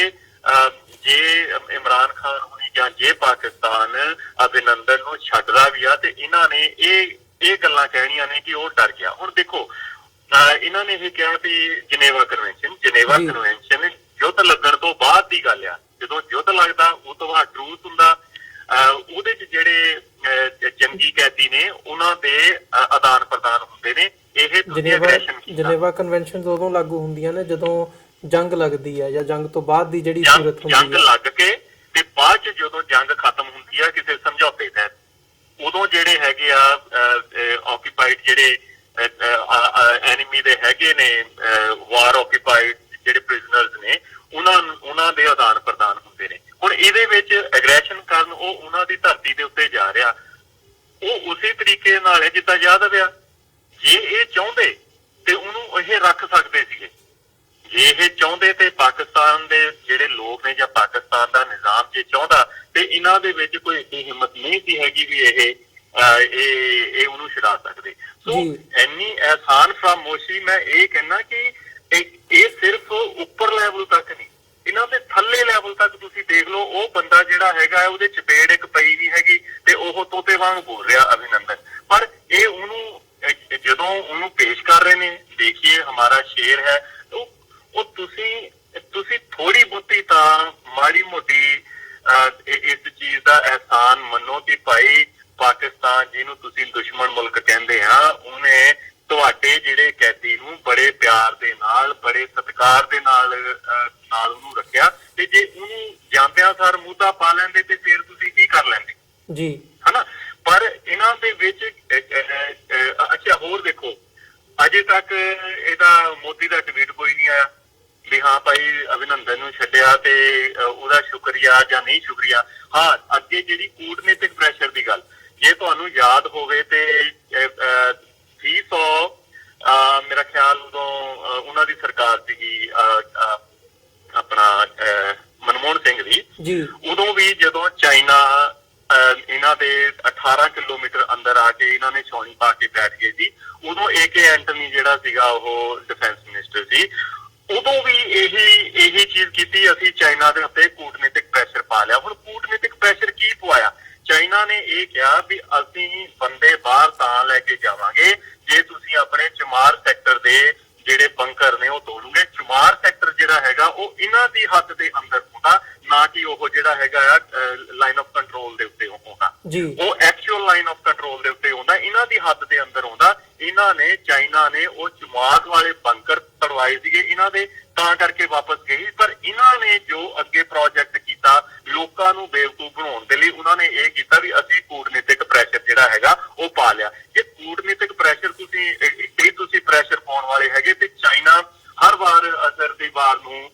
ਇਮਰਾਨ ਖਾਨ ਹੋਣੀ ਜਾਂ ਜੇ ਪਾਕਿਸਤਾਨ ਅਭਿਨੰਦਨ ਨੂੰ ਛੱਡਦਾ ਵੀ ਆ ਤੇ ਇਹਨਾਂ ਨੇ ਇਹ ਗੱਲਾਂ ਕਹਿਣੀਆਂ ਨੇ ਕਿ ਉਹ ਡਰ ਗਿਆ। ਹੁਣ ਦੇਖੋ ਇਹਨਾਂ ਨੇ ਇਹ ਕਿਹਾ ਵੀ ਜਨੇਵਾ ਕਨਵੈਨਸ਼ਨ ਯੁੱਧ ਲੱਗਣ ਤੋਂ ਬਾਅਦ ਦੀ ਗੱਲ ਆ। ਜਦੋਂ ਯੁੱਧ ਲੱਗਦਾ ਉਹ ਤੋਂ ਬਾਅਦ ਟਰੂਸ ਹੁੰਦਾ। ਉਹਦੇ ਚ ਜਿਹੜੇ ਜੰਗੀ ਕੈਦੀ ਨੇ ਉਹਨਾਂ ਦੇ ਆਦਾਨ ਪ੍ਰਦਾਨ ਹੁੰਦੇ ਨੇ। ਇਹ ਜਨੇਵਾ ਕਨਵੈਨਸ਼ਨ ਉਦੋਂ ਲਾਗੂ ਹੁੰਦੀਆਂ ਨੇ ਜਦੋਂ ਜੰਗ ਲੱਗਦੀ ਹੈ ਜਾਂ ਜੰਗ ਤੋਂ ਬਾਅਦ ਦੀ ਜਿਹੜੀ ਸੂਰਤ ਹੁੰਦੀ ਹੈ। ਜੰਗ ਲੱਗ ਕੇ ਤੇ ਬਾਅਦ ਚ ਜਦੋਂ ਜੰਗ ਖਤਮ ਹੁੰਦੀ ਆ ਕਿਸੇ ਸਮਝੌਤੇ ਤਹਿਤ, ਉਦੋਂ ਜਿਹੜੇ ਹੈਗੇ ਆ ਆਕੂਪਾਈਡ ਜਿਹੜੇ ਐਨੀਮੀ ਦੇ ਹੈਗੇ ਨੇ ਵਾਰ ਆਕੂਪਾਈਡ ਜਿਹੜੇ ਪ੍ਰਿਜ਼ਨਰਸ ਨੇ ਉਹਨਾਂ ਦੇ ਆਦਾਨ ਪ੍ਰਦਾਨ ਹੁੰਦੇ ਨੇ। ਹੁਣ ਇਹਦੇ ਵਿੱਚ ਐਗਰੈਸ਼ਨ ਕਰਨ ਉਹ ਉਹਨਾਂ ਦੀ ਧਰਤੀ ਦੇ ਉੱਤੇ ਜਾ ਰਿਹਾ, ਉਹ ਉਸੇ ਤਰੀਕੇ ਨਾਲ ਹੈ ਜਿੱਦਾਂ ਯਾਦਵ ਆ। ਜੇ ਇਹ ਚਾਹੁੰਦੇ ਤੇ ਉਹਨੂੰ ਇਹ ਰੱਖ ਸਕਦੇ ਸੀਗੇ। ਜੇ ਇਹ ਚਾਹੁੰਦੇ ਤੇ ਪਾਕਿਸਤਾਨ ਦੇ ਜਿਹੜੇ ਲੋਕ ਨੇ ਜਾਂ ਪਾਕਿਸਤਾਨ ਦਾ ਨਿਜ਼ਾਮ ਜੇ ਚਾਹੁੰਦਾ ਤੇ ਇਹਨਾਂ ਦੇ ਵਿੱਚ ਕੋਈ ਏਡੀ ਹਿੰਮਤ ਨਹੀਂ ਸੀ ਹੈਗੀ ਵੀ ਇਹ ਉਹਨੂੰ ਛੁਡਾ ਸਕਦੇ। ਸੋ ਇੰਨੀ ਆਸਾਨ ਫਰਾਮੋਸ਼ੀ ਮੈਂ ਇਹ ਕਹਿਣਾ ਕਿ ਇਹ ਸਿਰਫ ਉੱਪਰ ਲੈਵਲ ਤੱਕ ਨਹੀਂ, ਇਹਨਾਂ ਦੇ ਥੱਲੇ ਲੈਵਲ ਤੱਕ ਤੁਸੀਂ ਦੇਖ ਲਓ। ਉਹ ਬੰਦਾ ਜਿਹੜਾ ਹੈਗਾ ਉਹਦੇ ਚਪੇੜ ਇੱਕ ਪਈ ਨਹੀਂ ਹੈਗੀ ਤੇ ਉਹ ਤੋਤੇ ਵਾਂਗ ਬੋਲ ਰਿਹਾ ਅਭਿਨੰਦਨ। ਪਰ ਇਹ ਉਹਨੂੰ ਜਦੋਂ ਉਹਨੂੰ ਪੇਸ਼ ਕਰ ਰਹੇ ਨੇ, ਦੇਖੀਏ ਹਮਾਰਾ ਸ਼ੇਰ ਹੈ, ਉਹ ਤੁਸੀਂ ਥੋੜੀ ਬਹੁਤੀ ਤਾਂ ਮਾੜੀ ਮੋਟੀ ਇਸ ਚੀਜ਼ ਦਾ ਅਹਿਸਾਨ ਮੰਨੋ ਕਿ ਭਾਈ ਪਾਕਿਸਤਾਨ ਜਿਹਨੂੰ ਤੁਸੀਂ ਦੁਸ਼ਮਣ ਮੁਲਕ ਕਹਿੰਦੇ ਆ, ਉਹਨੇ ਤੁਹਾਡੇ ਜਿਹੜੇ ਕੈਦੀ ਨੂੰ ਬੜੇ ਪਿਆਰ ਦੇ ਨਾਲ, ਬੜੇ ਸਤਿਕਾਰ ਦੇ ਨਾਲ ਉਹਨੂੰ ਰੱਖਿਆ। ਤੇ ਜੇ ਉਹਨੂੰ ਜਾਂਦਿਆਂ ਸਾਰ ਮੂਧਾ ਪਾ ਲੈਂਦੇ ਤੇ ਫਿਰ ਤੁਸੀਂ ਕੀ ਕਰ ਲੈਂਦੇ ਜੀ, ਹਨਾ। ਪਰ ਇਹਨਾਂ ਦੇ ਵਿੱਚ ਅੱਛਾ ਹੋਰ ਦੇਖੋ, ਅਜੇ ਤੱਕ ਇਹਦਾ ਮੋਦੀ ਦਾ ਟਵੀਟ ਕੋਈ ਨਹੀਂ ਆਇਆ ਵੀ ਹਾਂ ਭਾਈ ਅਭਿਨੰਦਨ ਨੂੰ ਛੱਡਿਆ ਤੇ ਉਹਦਾ ਸ਼ੁਕਰੀਆ ਜਾਂ ਨਹੀਂ ਸ਼ੁਕਰੀਆ। ਹਾਂ, ਅੱਗੇ ਜਿਹੜੀ ਕੂਟਨੀਤਿਕ ਪ੍ਰੈਸ਼ਰ ਦੀ ਗੱਲ, ਜੇ ਤੁਹਾਨੂੰ ਯਾਦ ਹੋਵੇ ਤੇ 2000 ਮੇਰਾ ਖਿਆਲ ਉਦੋਂ ਉਹਨਾਂ ਦੀ ਸਰਕਾਰ ਸੀਗੀ ਆਪਣਾ ਮਨਮੋਹਨ ਸਿੰਘ ਦੀ। ਉਦੋਂ ਵੀ ਜਦੋਂ ਚਾਈਨਾ ਇਹਨਾਂ ਦੇ 18 ਕਿਲੋਮੀਟਰ ਅੰਦਰ ਆ ਕੇ ਇਹਨਾਂ ਨੇ ਛਾਉਣੀ ਪਾ ਕੇ ਬੈਠ ਗਏ ਸੀ, ਉਦੋਂ AK ਐਂਟਨੀ ਜਿਹੜਾ ਸੀਗਾ ਉਹ ਡਿਫੈਂਸ ਮਿਨਿਸਟਰ ਸੀ, ਉਦੋਂ ਵੀ ਇਹੀ ਚੀਜ਼ ਕੀਤੀ। ਅਸੀਂ ਚਾਈਨਾ ਦੇ ਉੱਤੇ ਕੂਟਨੀਤਿਕ ਪ੍ਰੈਸ਼ਰ ਪਾ ਲਿਆ। ਹੁਣ ਕੂਟਨੀਤਿਕ ਪ੍ਰੈਸ਼ਰ ਕੀ ਪਵਾਇਆ? ਚਾਈਨਾ ਨੇ ਇਹ ਕਿਹਾ ਵੀ ਅਸੀਂ ਬੰਦੇ ਬਾਹਰ ਤਾਂ ਲੈ ਕੇ ਜਾਵਾਂਗੇ ਜੇ ਤੁਸੀਂ ਆਪਣੇ ਚਮਾਰ ਸੈਕਟਰ ਦੇ ਜਿਹੜੇ ਬੰਕਰ ਨੇ ਉਹ ਤੋੜੋਗੇ। ਚਮਾਰ ਸੈਕਟਰ ਜਿਹੜਾ ਹੈਗਾ ਉਹ ਇਹਨਾਂ ਦੀ ਹੱਦ ਦੇ ਅੰਦਰ ਹੁੰਦਾ, ਨਾ ਕਿ ਉਹ ਜਿਹੜਾ ਹੈਗਾ ਆ ਲਾਈਨ ਆਫ ਕੰਟਰੋਲ ਦੇ ਉੱਤੇ ਹੁੰਦਾ। ਉਹ ਐਕਚੁਅਲ ਲਾਈਨ ਆਫ ਕੰਟਰੋਲ ਦੇ ਉੱਤੇ ਹੁੰਦਾ, ਇਹਨਾਂ ਦੀ ਹੱਦ ਦੇ ਅੰਦਰ ਹੁੰਦਾ। ਚਾਈਨਾ ਨੇ ਉਹ ਚਮਾਰ ਵਾਲੇ ਬੰਕਰ ਤੜਵਾਏ ਸੀਗੇ ਇਹਨਾਂ ਦੇ, ਤਾਂ ਕਰਕੇ ਵਾਪਸ ਗਈ। ਪਰ ਇਹਨਾਂ ਨੇ ਜੋ ਅੱਗੇ ਪ੍ਰੋਜੈਕਟ ਕੀਤਾ ਲੋਕਾਂ ਨੂੰ ਬੇਵਕੂਫ ਬਣਾਉਣ ਦੇ ਲਈ, ਉਹਨਾਂ ਨੇ ਇਹ ਕੀਤਾ ਵੀ ਅਸੀਂ ਕੂਟਨੀਤਿਕ ਪ੍ਰੈਸ਼ਰ ਜਿਹੜਾ ਹੈਗਾ ਉਹ ਪਾ ਲਿਆ। ਜੇ ਕੂਟਨੀਤਿਕ ਪ੍ਰੈਸ਼ਰ ਤੁਸੀਂ ਪ੍ਰੈਸ਼ਰ ਪਾਉਣ ਵਾਲੇ ਹੈਗੇ ਤੇ ਚਾਈਨਾ ਹਰ ਵਾਰ ਅਸਰ ਦੀ ਵਾਰ ਨੂੰ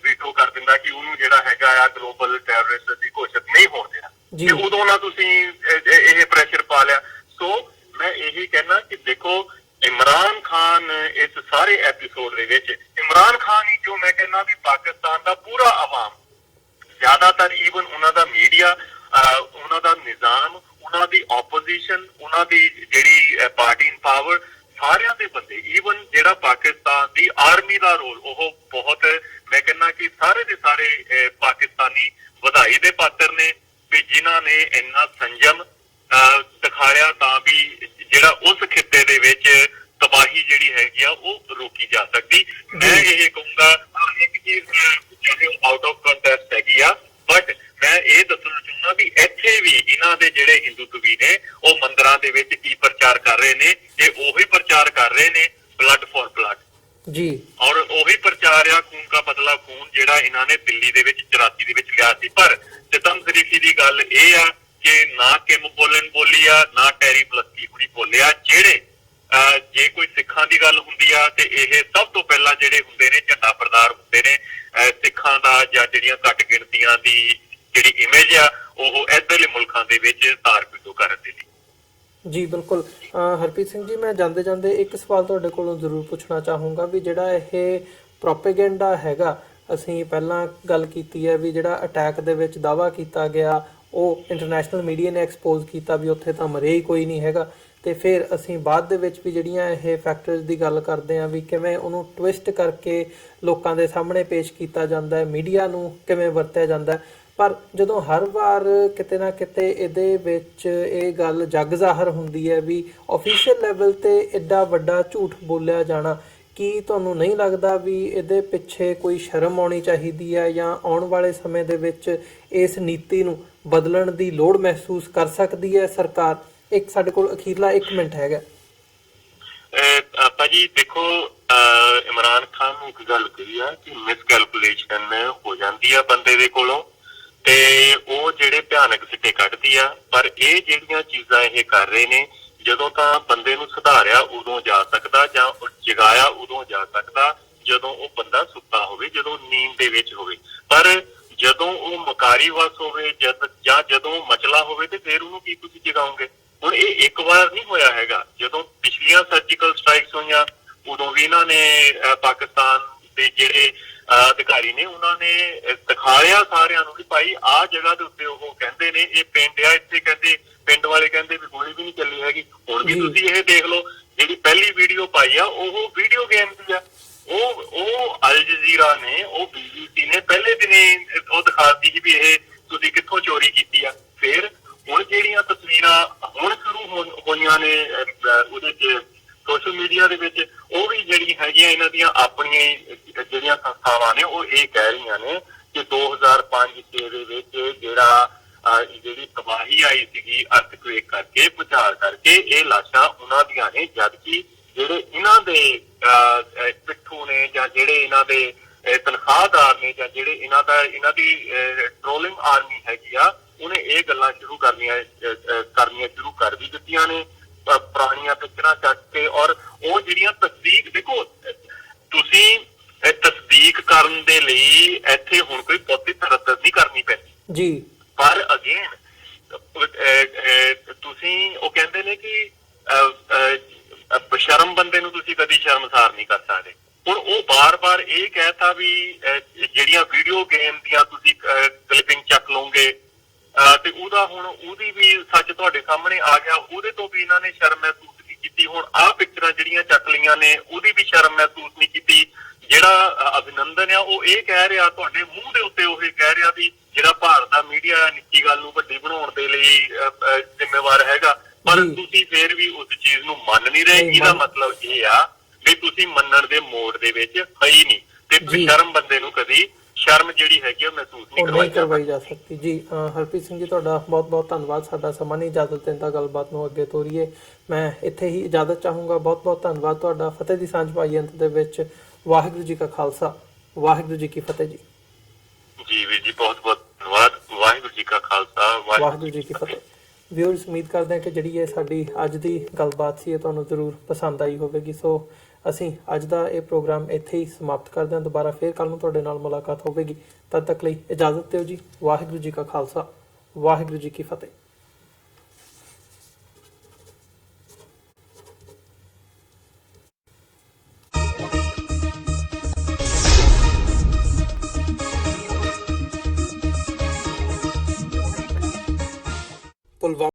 ਵੀਟੋ ਕਰ ਦਿੰਦਾ ਕਿ ਉਹਨੂੰ ਜਿਹੜਾ ਹੈਗਾ ਆ ਗਲੋਬਲ ਟੈਰਰਿਸਟ ਦੀ ਘੋਸ਼ਿਤ ਨਹੀਂ ਹੋਣ ਦੇਣਾ, ਤੇ ਉਦੋਂ ਨਾ ਤੁਸੀਂ ਇਹ ਪ੍ਰੈਸ਼ਰ ਪਾ ਲਿਆ। ਸੋ ਮੈਂ ਇਹੀ ਕਹਿਣਾ ਕਿ ਦੇਖੋ, ਇਮਰਾਨ ਖਾਨ ਇਸ ਸਾਰੇ ਐਪੀਸੋਡ ਦੇ ਵਿੱਚ, ਇਮਰਾਨ ਖਾਨ ਹੀ ਜੋ ਮੈਂ ਕਹਿੰਦਾ ਵੀ ਪਾਕਿਸਤਾਨ ਦਾ ਪੂਰਾ ਆਵਾਮ ਜ਼ਿਆਦਾਤਰ ਈਵਨ ਉਹਨਾਂ ਦਾ ਮੀਡੀਆ, ਉਹਨਾਂ ਦਾ ਨਿਜ਼ਾਮ, ਉਹਨਾਂ ਦੀ ਆਪੋਜੀਸ਼ਨ, ਉਹਨਾਂ ਦੀ ਜਿਹੜੀ ਪਾਰਟੀ ਇਨ ਪਾਵਰ, ਸਾਰਿਆਂ ਦੇ ਬੰਦੇ, ਈਵਨ ਜਿਹੜਾ ਪਾਕਿਸਤਾਨ ਦੀ ਆਰਮੀ ਦਾ ਰੋਲ, ਉਹ ਬਹੁਤ, ਮੈਂ ਕਹਿੰਦਾ ਕਿ ਸਾਰੇ ਦੇ ਸਾਰੇ ਪਾਕਿਸਤਾਨੀ ਵਧਾਈ ਦੇ ਪਾਤਰ ਨੇ ਵੀ ਜਿਨ੍ਹਾਂ ਨੇ ਇੰਨਾ ਸੰਜਮ ਦਿਖਾਇਆ ਤਾਂ ਵੀ ਜਿਹੜਾ ਉਸ ਖਿੱਤੇ ਦੇ ਵਿੱਚ ਤਬਾਹੀ ਜਿਹੜੀ ਹੈਗੀ ਆ ਉਹ ਰੋਕੀ ਜਾ ਸਕਦੀ। ਮੈਂ ਇਹ ਕਹੂੰਗਾ, ਇੱਕ ਚੀਜ਼ ਚਾਹੇ ਆਊਟ ਆਫ ਕੰਟੈਕਸਟ ਹੈਗੀ ਆ, ਬਟ ਮੈਂ ਇਹ ਦੱਸਣਾ ਚਾਹੁੰਦਾ ਵੀ ਇੱਥੇ ਵੀ ਇਹਨਾਂ ਦੇ ਜਿਹੜੇ ਹਿੰਦੂਤਵੀ ਨੇ ਉਹ ਮੰਦਿਰਾਂ ਦੇ ਵਿੱਚ ਕੀ ਪ੍ਰਚਾਰ ਕਰ ਰਹੇ ਨੇ, ਇਹ ਉਹੀ ਪ੍ਰਚਾਰ ਕਰ ਰਹੇ ਨੇ, ਬਲੱਡ ਫॉर ਬਲੱਡ ਜੀ, ਔਰ ਉਹੀ ਪ੍ਰਚਾਰ ਆ ਖੂਨ ਦਾ ਬਦਲਾ ਖੂਨ, ਜਿਹੜਾ ਇਹਨਾਂ ਨੇ ਦਿੱਲੀ ਦੇ ਵਿੱਚ 84 ਦੇ ਵਿੱਚ ਲਿਆ ਸੀ। ਪਰ ਸਿਤਮ ਸ਼ਰੀਫੀ ਦੀ ਗੱਲ ਇਹ ਆ ਕਿ ਨਾ ਕਿਮ ਬੋਲਨ ਬੋਲੀ ਆ, ਨਾ ਟੈਰੀ ਬਲੱਸੀ ਹੁਣੀ ਬੋਲਿਆ, ਜਿਹੜੇ ਜੇ ਕੋਈ ਸਿੱਖਾਂ ਦੀ ਗੱਲ ਹੁੰਦੀ ਆ ਤੇ ਇਹ ਸਭ ਤੋਂ ਪਹਿਲਾਂ ਜਿਹੜੇ ਹੁੰਦੇ ਨੇ ਝੰਡਾ ਬਰਦਾਰ ਹੁੰਦੇ ਨੇ ਸਿੱਖਾਂ ਦਾ, ਜਾਂ ਜਿਹੜੀਆਂ ਘੱਟ ਗਿਣਤੀਆਂ ਦੀ ਜਿਹੜੀ ਇਮੇਜ ਆ ਉਹ ਇੱਧਰਲੇ ਮੁਲਕਾਂ ਦੇ ਵਿੱਚ ਤਾਰ-ਪਿੱਟੂ ਕਰਨ ਦੇ ਲਈ। ਜੀ ਬਿਲਕੁਲ। ਹਰਪ੍ਰੀਤ ਸਿੰਘ ਜੀ, ਮੈਂ ਜਾਂਦੇ ਜਾਂਦੇ ਇੱਕ ਸਵਾਲ ਤੁਹਾਡੇ ਕੋਲੋਂ ਜ਼ਰੂਰ ਪੁੱਛਣਾ ਚਾਹੂੰਗਾ ਵੀ ਜਿਹੜਾ ਇਹ ਪ੍ਰੋਪੇਗੈਂਡਾ ਹੈਗਾ, ਅਸੀਂ ਪਹਿਲਾਂ ਗੱਲ ਕੀਤੀ ਹੈ ਵੀ ਜਿਹੜਾ ਅਟੈਕ ਦੇ ਵਿੱਚ ਦਾਅਵਾ ਕੀਤਾ ਗਿਆ ਉਹ ਇੰਟਰਨੈਸ਼ਨਲ ਮੀਡੀਆ ਨੇ ਐਕਸਪੋਜ਼ ਕੀਤਾ ਵੀ ਉੱਥੇ ਤਾਂ ਮਰੇ ਹੀ ਕੋਈ ਨਹੀਂ ਹੈਗਾ, ਤੇ ਫਿਰ ਅਸੀਂ ਬਾਅਦ ਦੇ ਵਿੱਚ ਵੀ ਜਿਹੜੀਆਂ ਇਹ ਫੈਕਟਰਸ ਦੀ ਗੱਲ ਕਰਦੇ ਹਾਂ ਵੀ ਕਿਵੇਂ ਉਹਨੂੰ ਟਵਿਸਟ ਕਰਕੇ ਲੋਕਾਂ ਦੇ ਸਾਹਮਣੇ ਪੇਸ਼ ਕੀਤਾ ਜਾਂਦਾ ਹੈ, ਮੀਡੀਆ ਨੂੰ ਕਿਵੇਂ ਵਰਤਿਆ ਜਾਂਦਾ ਹੈ। ਪਰ ਜਦੋਂ ਹਰ ਵਾਰ ਕਿਤੇ ਨਾ ਕਿਤੇ ਇਹਦੇ ਵਿੱਚ ਇਹ ਗੱਲ ਜੱਗ ਜ਼ਾਹਰ ਹੁੰਦੀ ਹੈ ਵੀ ਆਫੀਸ਼ੀਅਲ ਲੈਵਲ ਤੇ ਐਡਾ ਵੱਡਾ ਝੂਠ ਬੋਲਿਆ ਜਾਣਾ, ਕੀ ਤੁਹਾਨੂੰ ਨਹੀਂ ਲੱਗਦਾ ਵੀ ਇਹਦੇ ਪਿੱਛੇ ਕੋਈ ਸ਼ਰਮ ਆਉਣੀ ਚਾਹੀਦੀ ਹੈ, ਜਾਂ ਆਉਣ ਵਾਲੇ ਸਮੇਂ ਦੇ ਵਿੱਚ ਇਸ ਨੀਤੀ ਨੂੰ ਬਦਲਣ ਦੀ ਲੋੜ ਮਹਿਸੂਸ ਕਰ ਸਕਦੀ ਹੈ ਸਰਕਾਰ? ਇੱਕ ਸਾਡੇ ਕੋਲ ਅਖੀਰਲਾ 1 ਮਿੰਟ ਹੈਗਾ। ਭਾਜੀ ਦੇਖੋ, ਇਮਰਾਨ ਖਾਨ ਨੂੰ ਇੱਕ ਗੱਲ ਕਹੀ ਆ ਕਿ ਮਿਸਕੈਲਕੂਲੇਸ਼ਨ ਹੋ ਜਾਂਦੀ ਆ ਬੰਦੇ ਦੇ ਕੋਲੋਂ, ਤੇ ਉਹ ਜਿਹੜੇ ਭਿਆਨਕ ਸਿੱਟੇ ਕੱਢਦੀ ਆ। ਪਰ ਇਹ ਜਿਹੜੀਆਂ ਚੀਜ਼ਾਂ ਇਹ ਕਰ ਰਹੇ ਨੇ, ਜਦੋਂ ਤਾਂ ਬੰਦੇ ਨੂੰ ਸੁਧਾਰਿਆ ਉਦੋਂ ਜਾ ਸਕਦਾ, ਜਾਂ ਜਗਾਇਆ ਉਦੋਂ ਜਾ ਸਕਦਾ ਜਦੋਂ ਉਹ ਬੰਦਾ ਸੁੱਤਾ ਹੋਵੇ, ਜਦੋਂ ਨੀਂਦ ਦੇ ਵਿੱਚ ਹੋਵੇ। ਪਰ ਜਦੋਂ ਉਹ ਮਕਾਰੀ ਵਸ ਹੋਵੇ ਜਾਂ ਜਦੋਂ ਮਚਲਾ ਹੋਵੇ ਤੇ ਫਿਰ ਉਹਨੂੰ ਕੀ ਤੁਸੀਂ ਜਗਾਓਗੇ? ਹੁਣ ਇਹ ਇੱਕ ਵਾਰ ਨਹੀਂ ਹੋਇਆ ਹੈਗਾ। ਜਦੋਂ ਪਿਛਲੀਆਂ ਸਰਜੀਕਲ ਸਟ੍ਰਾਈਕਸ ਹੋਈਆਂ ਉਦੋਂ ਵੀ ਇਹਨਾਂ ਨੇ ਪਾਕਿਸਤਾਨ ਦੇ ਜਿਹੜੇ ਅਧਿਕਾਰੀ ਨੇ ਉਹਨਾਂ ਨੇ ਦਿਖਾਇਆ ਸਾਰਿਆਂ ਨੂੰ ਕਿ ਭਾਈ ਆਹ ਜਗ੍ਹਾ ਦੇ ਉੱਤੇ ਉਹ ਕਹਿੰਦੇ ਨੇ ਇਹ ਪਿੰਡ ਆ, ਇੱਥੇ ਕਹਿੰਦੇ ਪਿੰਡ ਵਾਲੇ ਕਹਿੰਦੇ ਵੀ ਗੋਲੀ ਵੀ ਨਹੀਂ ਚੱਲੀ ਹੈਗੀ। ਹੁਣ ਵੀ ਤੁਸੀਂ ਇਹ ਦੇਖ ਲਓ, ਜਿਹੜੀ ਪਹਿਲੀ ਵੀਡੀਓ ਪਾਈ ਆ ਉਹ ਵੀਡੀਓ ਗੇਮ ਦੀ ਆ। ਉਹ ਅਲ ਜਜ਼ੀਰਾ ਨੇ, ਉਹ BBC ਨੇ ਪਹਿਲੇ ਦਿਨੇ ਉਹ ਦਿਖਾਤੀ ਸੀ ਵੀ ਇਹ ਤੁਸੀਂ ਕਿੱਥੋਂ ਚੋਰੀ ਕੀਤੀ ਆ। ਫਿਰ ਹੁਣ ਜਿਹੜੀਆਂ ਤਸਵੀਰਾਂ ਹੁਣ ਸ਼ੁਰੂ ਹੋਈਆਂ ਨੇ ਉਹਦੇ ਚ ਸੋਸ਼ਲ ਮੀਡੀਆ ਦੇ ਵਿੱਚ, ਉਹ ਵੀ ਜਿਹੜੀ ਹੈਗੀਆਂ ਇਹਨਾਂ ਦੀਆਂ ਆਪਣੀਆਂ ਜਿਹੜੀਆਂ ਸੰਸਥਾਵਾਂ ਨੇ ਉਹ ਇਹ ਕਹਿ ਰਹੀਆਂ ਨੇ ਕਿ 2005-6 ਦੇ ਵਿੱਚ ਜਿਹੜੀ ਤਬਾਹੀ ਆਈ ਸੀਗੀ ਅਰਥਕੁਏਕ ਕਰਕੇ, ਭੂਚਾਲ ਕਰਕੇ, ਇਹ ਲਾਸ਼ਾਂ ਉਹਨਾਂ ਦੀਆਂ ਨੇ, ਜਦਕਿ ਜਿਹੜੇ ਇਹਨਾਂ ਦੇ ਪਿੱਠੂ ਨੇ ਜਾਂ ਜਿਹੜੇ ਇਹਨਾਂ ਦੇ ਤਨਖਾਹਦਾਰ ਨੇ ਜਾਂ ਜਿਹੜੇ ਇਹਨਾਂ ਦੀ ਟ੍ਰੋਲਿੰਗ ਆਰਮੀ ਹੈਗੀ ਆ, ਉਹਨੇ ਇਹ ਗੱਲਾਂ ਸ਼ੁਰੂ ਕਰਨੀਆਂ ਸ਼ੁਰੂ ਕਰ ਵੀ ਦਿੱਤੀਆਂ ਨੇ ਪੁਰਾਣੀਆਂ ਪਿਕਚਰਾਂ ਚੱਕ ਕੇ। ਔਰ ਉਹ ਜਿਹੜੀਆਂ ਤਸਦੀਕ, ਦੇਖੋ ਤੁਸੀਂ ਤਸਦੀਕ ਕਰਨ ਦੇ ਲਈ ਇੱਥੇ ਹੁਣ ਕੋਈ ਬਹੁਤੀ ਤਰੱਦਦ ਨਹੀਂ ਕਰਨੀ ਪੈਂਦੀ ਜੀ। ਪਰ ਅਗੇਨ ਤੁਸੀਂ, ਉਹ ਕਹਿੰਦੇ ਨੇ ਕਿ ਬਸ਼ਰਮ ਬੰਦੇ ਨੂੰ ਤੁਸੀਂ ਕਦੀ ਸ਼ਰਮਸਾਰ ਨਹੀਂ ਕਰ ਸਕਦੇ। ਹੁਣ ਉਹ ਬਾਰ-ਬਾਰ ਇਹ ਕਹਿਤਾ ਵੀ ਜਿਹੜੀਆਂ ਵੀਡੀਓ ਗੇਮ ਦੀਆਂ ਤੁਸੀਂ ਕਲਿੱਪਿੰਗ ਚੱਕ ਲਓਗੇ ਤੇ ਉਹਦੀ ਵੀ ਸੱਚ ਤੁਹਾਡੇ ਸਾਹਮਣੇ ਆ ਗਿਆ, ਉਹਦੇ ਤੋਂ ਵੀ ਇਹਨਾਂ ਨੇ ਸ਼ਰਮ ਮਹਿਸੂਸ ਨਹੀਂ ਕੀਤੀ। ਹੁਣ ਆਹ ਪਿਕਚਰਾਂ ਜਿਹੜੀਆਂ ਚੱਕ ਲਈਆਂ ਨੇ ਉਹਦੀ ਵੀ ਸ਼ਰਮ ਮਹਿਸੂਸ ਨਹੀਂ ਕੀਤੀ। ਜਿਹੜਾ ਅਭਿਨੰਦਨ ਆ ਉਹ ਇਹ ਕਹਿ ਰਿਹਾ ਤੁਹਾਡੇ ਮੂੰਹ ਦੇ ਉੱਤੇ, ਉਹ ਇਹ ਕਹਿ ਰਿਹਾ ਵੀ ਜਿਹੜਾ ਭਾਰਤ ਦਾ ਮੀਡੀਆ ਨਿੱਕੀ ਗੱਲ ਨੂੰ ਵੱਡੀ ਬਣਾਉਣ ਦੇ ਲਈ ਜ਼ਿੰਮੇਵਾਰ ਹੈਗਾ, ਪਰ ਤੁਸੀਂ ਫੇਰ ਵੀ ਉਸ ਚੀਜ਼ ਨੂੰ ਮੰਨ ਨਹੀਂ ਰਹੇ। ਇਹਦਾ ਮਤਲਬ ਇਹ ਆ ਵੀ ਤੁਸੀਂ ਮੰਨਣ ਦੇ ਮੋੜ ਦੇ ਵਿੱਚ ਹੈ ਹੀ ਨਹੀਂ, ਤੇ ਬੇਸ਼ਰਮ ਬੰਦੇ ਨੂੰ ਕਦੀ ਸ਼ਰਮ ਜਿਹੜੀ ਹੈਗੀ ਉਹ ਮਹਿਸੂਸ ਨਹੀਂ ਕਰਵਾਈ ਜਾ ਸਕਦੀ। ਜੀ ਹਰਪ੍ਰੀਤ ਸਿੰਘ ਜੀ, ਤੁਹਾਡਾ ਬਹੁਤ ਬਹੁਤ ਧੰਨਵਾਦ। ਸਾਡਾ ਸਮਾਂ ਨਹੀਂ ਇਜਾਜ਼ਤ ਦਿੰਦਾ ਗੱਲਬਾਤ ਨੂੰ ਅੱਗੇ ਤੋਰੀਏ, ਮੈਂ ਇੱਥੇ ਹੀ ਇਜਾਜ਼ਤ ਚਾਹੂੰਗਾ। ਬਹੁਤ ਬਹੁਤ ਧੰਨਵਾਦ ਤੁਹਾਡਾ। ਫਤਿਹ ਦੀ ਸਾਂਝ ਪਾਈ ਅੰਤ ਦੇ ਵਿੱਚ। ਵਾਹਿਗੁਰੂ ਜੀ ਕਾ ਖਾਲਸਾ, ਵਾਹਿਗੁਰੂ ਜੀ ਕੀ ਫਤਿਹ। ਜੀ ਵੀਰ ਜੀ, ਬਹੁਤ ਬਹੁਤ ਧੰਨਵਾਦ। ਵਾਹਿਗੁਰੂ ਜੀ ਕਾ ਖਾਲਸਾ, ਵਾਹਿਗੁਰੂ ਜੀ ਕੀ ਫਤਿਹ। ਵਿਊਅਰਸ, ਉਮੀਦ ਕਰਦੇ ਹਾਂ ਕਿ ਜਿਹੜੀ ਇਹ ਸਾਡੀ ਅੱਜ ਦੀ ਗੱਲਬਾਤ ਸੀ ਇਹ ਤੁਹਾਨੂੰ ਜ਼ਰੂਰ ਪਸੰਦ ਆਈ ਹੋਵੇਗੀ। ਸੋ ਅਸੀਂ ਅੱਜ ਦਾ ਇਹ ਪ੍ਰੋਗਰਾਮ ਇੱਥੇ ਹੀ ਸਮਾਪਤ ਕਰਦੇ ਹਾਂ। ਦੁਬਾਰਾ ਫੇਰ ਕੱਲ੍ਹ ਨੂੰ ਤੁਹਾਡੇ ਨਾਲ ਮੁਲਾਕਾਤ ਹੋਵੇਗੀ। ਤਦ ਤੱਕ ਲਈ ਇਜਾਜ਼ਤ ਦਿਓ ਜੀ। ਵਾਹਿਗੁਰੂ ਜੀ ਕਾ ਖਾਲਸਾ, ਵਾਹਿਗੁਰੂ ਜੀ ਕੀ ਫਤਿਹ। ਪੁਲਵਾਮਾ